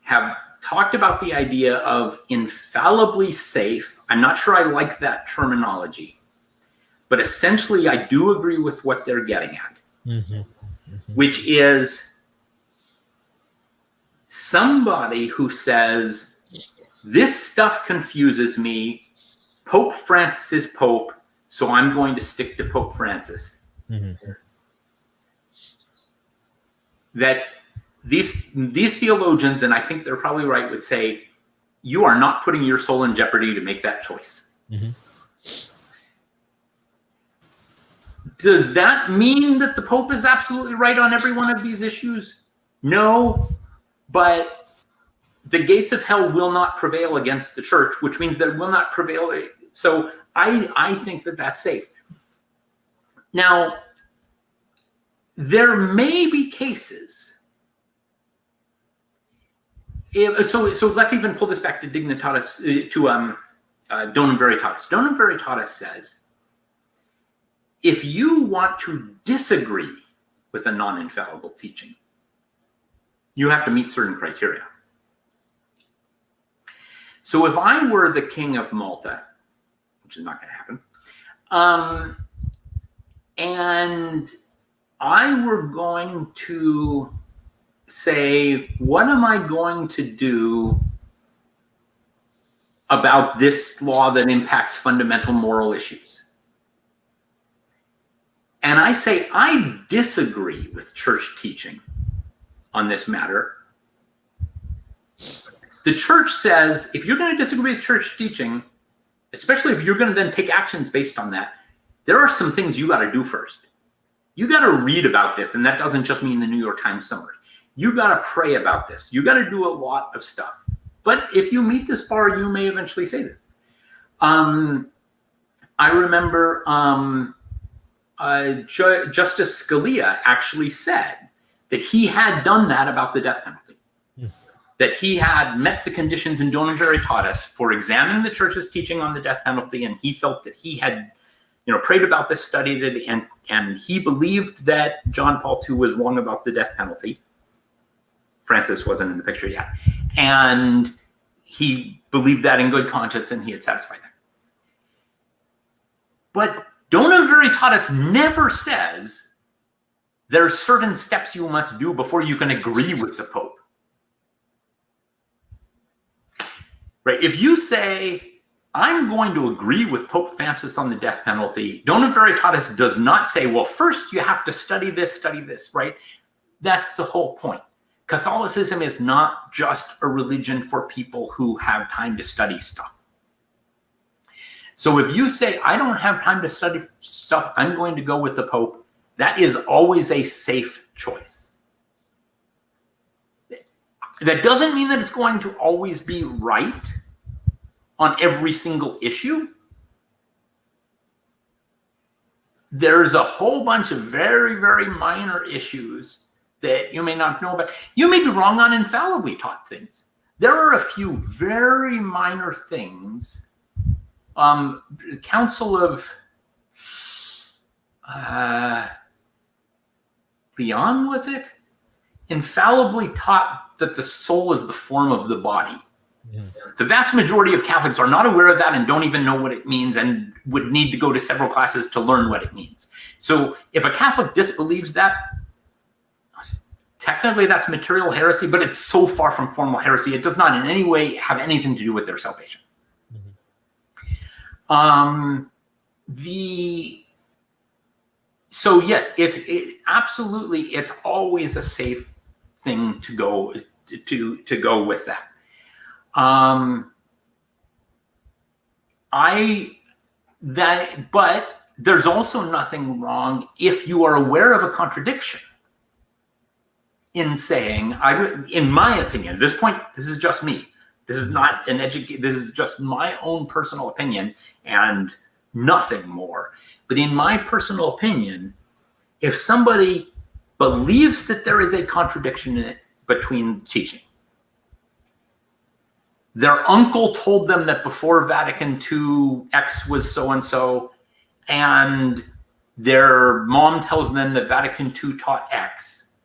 have talked about the idea of infallibly safe. I'm not sure I like that terminology, but essentially I do agree with what they're getting at, which is somebody who says, this stuff confuses me. Pope Francis is Pope, so I'm going to stick to Pope Francis. That these theologians, and I think they're probably right, would say, you are not putting your soul in jeopardy to make that choice. Does that mean that the Pope is absolutely right on every one of these issues? No, but the gates of hell will not prevail against the church, which means that it will not prevail. So I think that that's safe. Now, there may be cases. So let's even pull this back to Dignitatis, to Donum Veritatis. Donum Veritatis says, if you want to disagree with a non-infallible teaching, you have to meet certain criteria. So if I were the King of Malta, which is not going to happen, and I were going to say, what am I going to do about this law that impacts fundamental moral issues. And I say I disagree with church teaching on this matter. The church says if you're going to disagree with church teaching, especially if you're going to then take actions based on that, there are some things you got to do first. You got to read about this, and that doesn't just mean the New York Times summary. You got to pray about this. You got to do a lot of stuff. But if you meet this bar, you may eventually say this. I remember Justice Scalia actually said that he had done that about the death penalty. That he had met the conditions in Donum Veritatis for examining the church's teaching on the death penalty, and he felt that he had, prayed about this, studied it, and he believed that John Paul II was wrong about the death penalty. Francis wasn't in the picture yet. And he believed that in good conscience, and he had satisfied that. But Donum Veritatis never says there are certain steps you must do before you can agree with the Pope. Right? If you say, I'm going to agree with Pope Francis on the death penalty, Donum Veritatis does not say, well, first you have to study this, right? That's the whole point. Catholicism is not just a religion for people who have time to study stuff. So if you say, I don't have time to study stuff, I'm going to go with the Pope, that is always a safe choice. That doesn't mean that it's going to always be right on every single issue. There's a whole bunch of very, very minor issues that you may not know about. You may be wrong on infallibly taught things. There are a few very minor things. The Council of Leon, was it? Infallibly taught that the soul is the form of the body. Yeah. The vast majority of Catholics are not aware of that and don't even know what it means and would need to go to several classes to learn what it means. So if a Catholic disbelieves that, technically that's material heresy, but it's so far from formal heresy, it does not in any way have anything to do with their salvation. Mm-hmm. So yes, it absolutely, it's always a safe thing to go with that. But there's also nothing wrong if you are aware of a contradiction in saying, in my opinion, at this point, this is just me. This is not this is just my own personal opinion and nothing more. But in my personal opinion, if somebody believes that there is a contradiction in it between teaching, their uncle told them that before Vatican II, X was so-and-so, and their mom tells them that Vatican II taught X.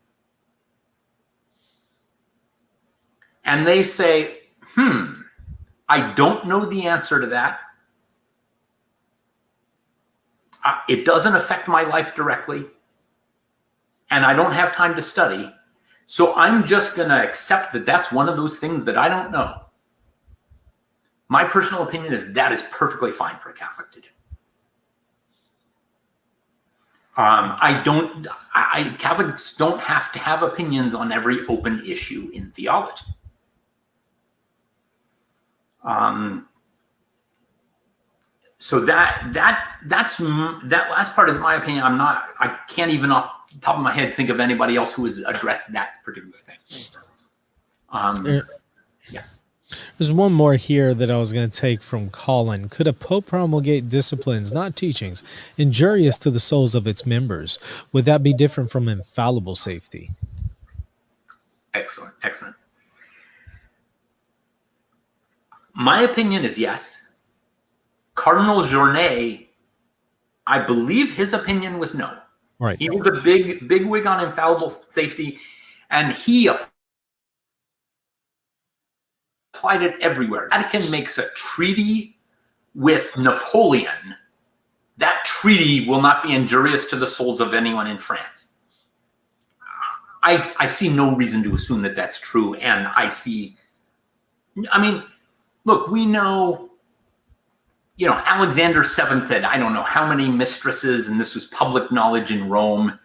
And they say, I don't know the answer to that. It doesn't affect my life directly. And I don't have time to study. So I'm just going to accept that that's one of those things that I don't know. My personal opinion is that is perfectly fine for a Catholic to do. Catholics don't have to have opinions on every open issue in theology. So that last part is my opinion. I can't even off the top of my head think of anybody else who has addressed that particular thing. Yeah. There's one more here that I was going to take from Colin. Could a pope promulgate disciplines, not teachings, injurious to the souls of its members? Would that be different from infallible safety? Excellent. My opinion is yes. Cardinal Journet, I believe his opinion was no. Right. He was a big wig on infallible safety, and he applied it everywhere. Vatican makes a treaty with Napoleon. That treaty will not be injurious to the souls of anyone in France. I see no reason to assume that that's true, and look, we know, Alexander VII had, I don't know how many mistresses, and this was public knowledge in Rome.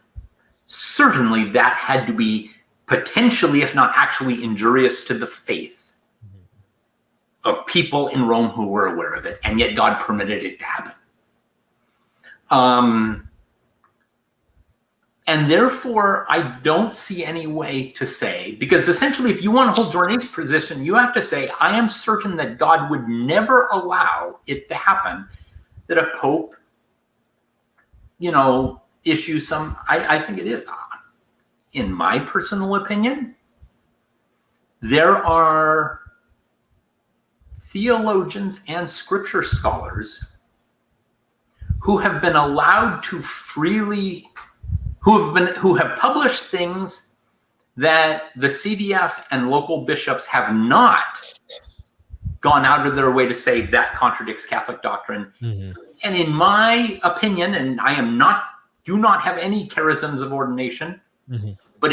Certainly that had to be potentially, if not actually, injurious to the faith of people in Rome who were aware of it, and yet God permitted it to happen. And therefore, I don't see any way to say, because essentially, if you want to hold Journé's position, you have to say, I am certain that God would never allow it to happen, that a pope, issues some, I think it is. In my personal opinion, there are theologians and scripture scholars who have been allowed to freely, who have published things that the CDF and local bishops have not gone out of their way to say that contradicts Catholic doctrine. Mm-hmm. And in my opinion, and I do not have any charisms of ordination, mm-hmm. but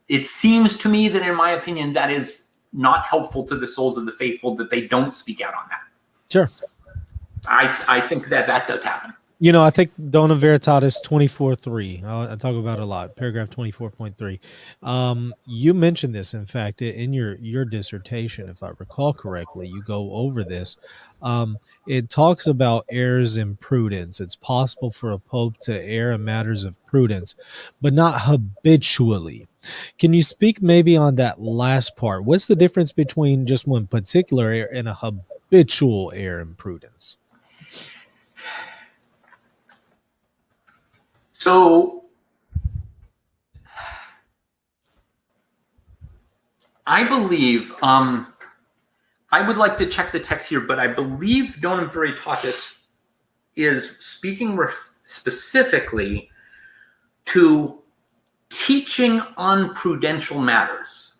it seems to me that, in my opinion, that is not helpful to the souls of the faithful, that they don't speak out on that. Sure. I think that does happen. I think Dona Veritatis 24.3, I talk about it a lot, paragraph 24.3. You mentioned this, in fact, in your dissertation, if I recall correctly, you go over this. It talks about errors in prudence. It's possible for a pope to err in matters of prudence, but not habitually. Can you speak maybe on that last part? What's the difference between just one particular error and a habitual error in prudence? So I believe, I would like to check the text here, but I believe Donum Veritatis is speaking specifically to teaching on prudential matters.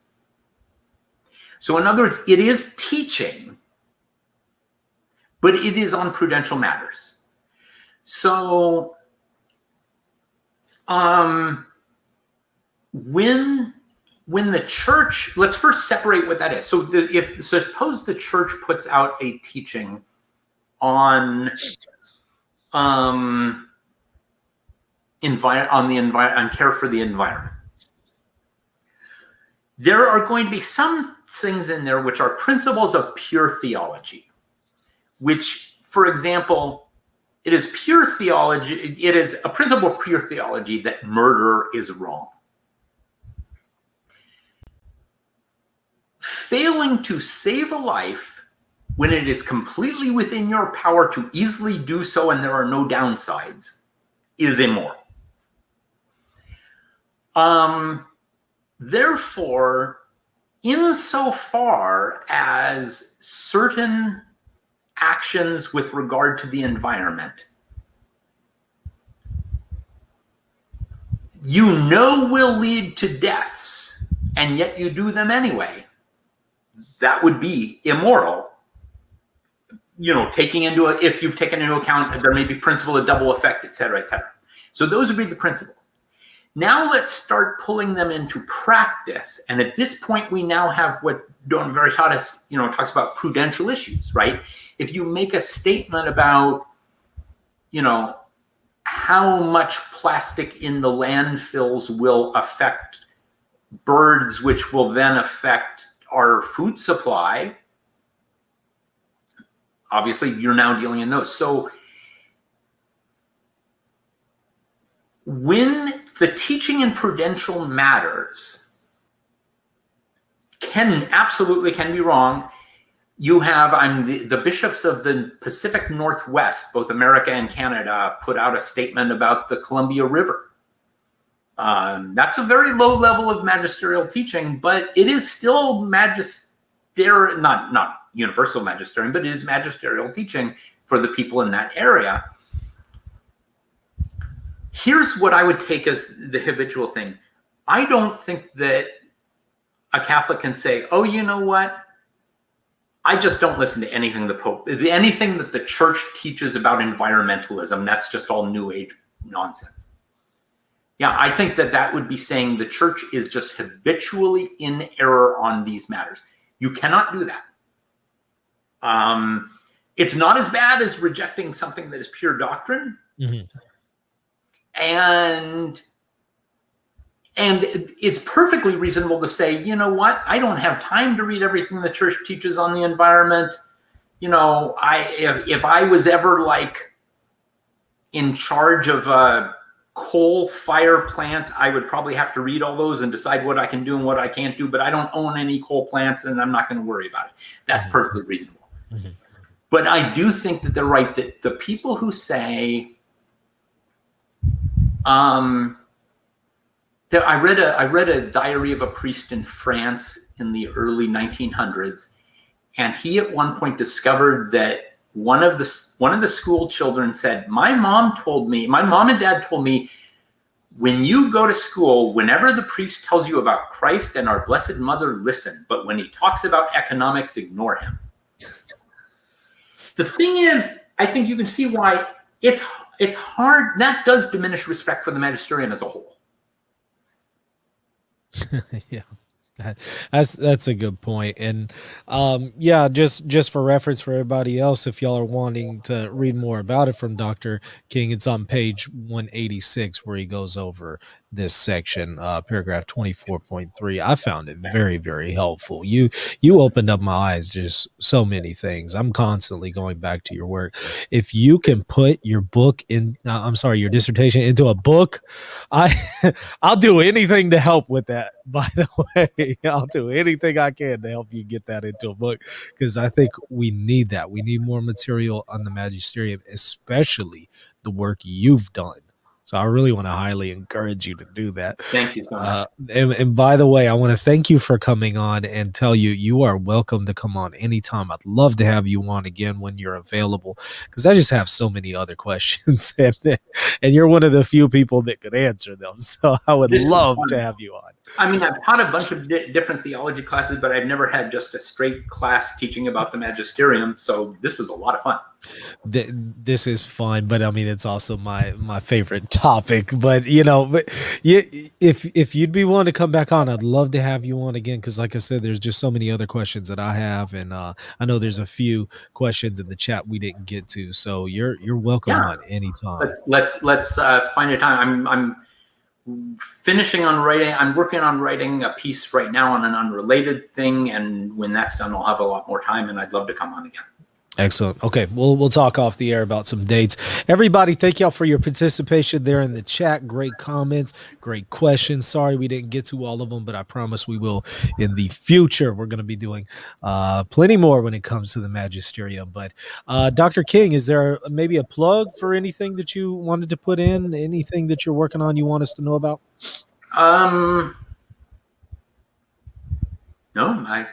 So in other words, it is teaching, but it is on prudential matters. So when the church, let's first separate what that is. So suppose the church puts out a teaching on on care for the environment. There are going to be some things in there which are principles of pure theology, which, for example, it is pure theology. It is a principle of pure theology that murder is wrong. Failing to save a life when it is completely within your power to easily do so and there are no downsides is immoral. Therefore, insofar as certain actions with regard to the environment will lead to deaths, and yet you do them anyway, that would be immoral. If you've taken into account there may be principle of double effect, et cetera, et cetera. So those would be the principles. Now let's start pulling them into practice. And at this point, we now have what Don Veritatis, talks about prudential issues, right? If you make a statement about, how much plastic in the landfills will affect birds, which will then affect our food supply, obviously you're now dealing in those. So when the teaching in prudential matters absolutely can be wrong, you have the bishops of the Pacific Northwest, both America and Canada, put out a statement about the Columbia River. That's a very low level of magisterial teaching, but it is still magisterial, not universal magisterium, but it is magisterial teaching for the people in that area. Here's what I would take as the habitual thing. I don't think that a Catholic can say, oh, you know what? I just don't listen to anything anything that the church teaches about environmentalism. That's just all New Age nonsense. Yeah, I think that would be saying the church is just habitually in error on these matters. You cannot do that. It's not as bad as rejecting something that is pure doctrine. Mm-hmm. And it's perfectly reasonable to say, you know what, I don't have time to read everything the church teaches on the environment. You know, if I was ever like in charge of a coal fire plant, I would probably have to read all those and decide what I can do and what I can't do, but I don't own any coal plants and I'm not going to worry about it. That's perfectly reasonable. Mm-hmm. But I do think that they're right, that the people who say, I read a diary of a priest in France in the early 1900s, and he at one point discovered that one of the school children said, my mom and dad told me, when you go to school, whenever the priest tells you about Christ and our Blessed Mother, listen, but when he talks about economics, ignore him. The thing is, I think you can see why it's hard. That does diminish respect for the magisterium as a whole. Yeah, that's a good point. And yeah, just for reference for everybody else, if y'all are wanting to read more about it from Dr. King, it's on page 186 where he goes over this section, paragraph 24.3. I found it very, very helpful. You opened up my eyes, just so many things. I'm constantly going back to your work. If you can put your book in, your dissertation into a book, I'll do anything to help with that. By the way, I'll do anything I can to help you get that into a book, because I think we need that. We need more material on the magisterium, especially the work you've done. So I really want to highly encourage you to do that. Thank you so much. And by the way, I want to thank you for coming on and tell you, you are welcome to come on anytime. I'd love to have you on again when you're available, because I just have so many other questions, and you're one of the few people that could answer them. So I would love to have you on. I mean, I've taught a bunch of different theology classes, but I've never had just a straight class teaching about the magisterium. So this was a lot of fun. This is fun, but I mean, it's also my favorite topic. But if you'd be willing to come back on, I'd love to have you on again, because like I said, there's just so many other questions that I have, and I know there's a few questions in the chat we didn't get to. So you're welcome on anytime. Let's find a time. I'm finishing on writing. I'm working on writing a piece right now on an unrelated thing, and when that's done, I'll have a lot more time, and I'd love to come on again. Excellent. Okay, we'll talk off the air about some dates. Everybody, thank y'all for your participation there in the chat. Great comments, great questions. Sorry we didn't get to all of them, but I promise we will in the future. We're going to be doing plenty more when it comes to the magisterium. But Dr. King, is there maybe a plug for anything that you wanted to put in? Anything that you're working on you want us to know about? No, I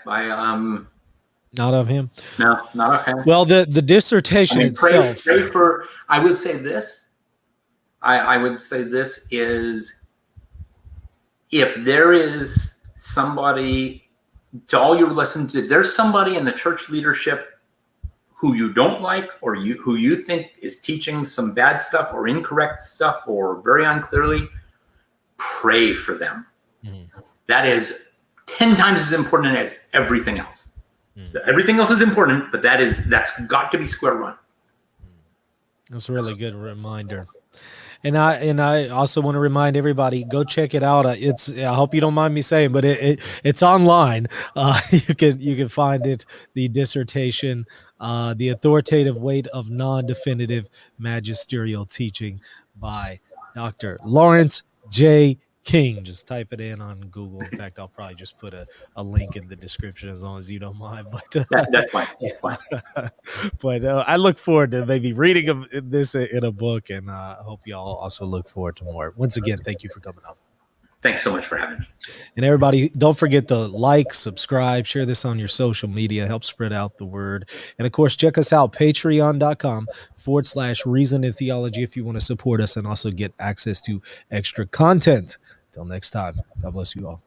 not of him. No, not of him. Well, the dissertation itself. Pray for. I would say this. I would say this is, if there is somebody, to all your lessons, if there's somebody in the church leadership who you don't like, or who you think is teaching some bad stuff or incorrect stuff or very unclearly, pray for them. Mm-hmm. That is 10 times as important as everything else. Everything else is important, but that's got to be square one. That's a really good reminder. And I also want to remind everybody, go check it out. I hope you don't mind me saying, but it's online. You can find it, the dissertation, The Authoritative Weight of Non-Definitive Magisterial Teaching by Dr. Lawrence J. King. Just type it in on Google. In fact, I'll probably just put a link in the description, as long as you don't mind. But that's fine. That's fine. But I look forward to maybe reading this in a book, and I hope y'all also look forward to more. Once again, thank you for coming on. Thanks so much for having me. And everybody, don't forget to like, subscribe, share this on your social media, help spread out the word. And of course, check us out, patreon.com/Reason in Theology, if you want to support us and also get access to extra content. Till next time, God bless you all.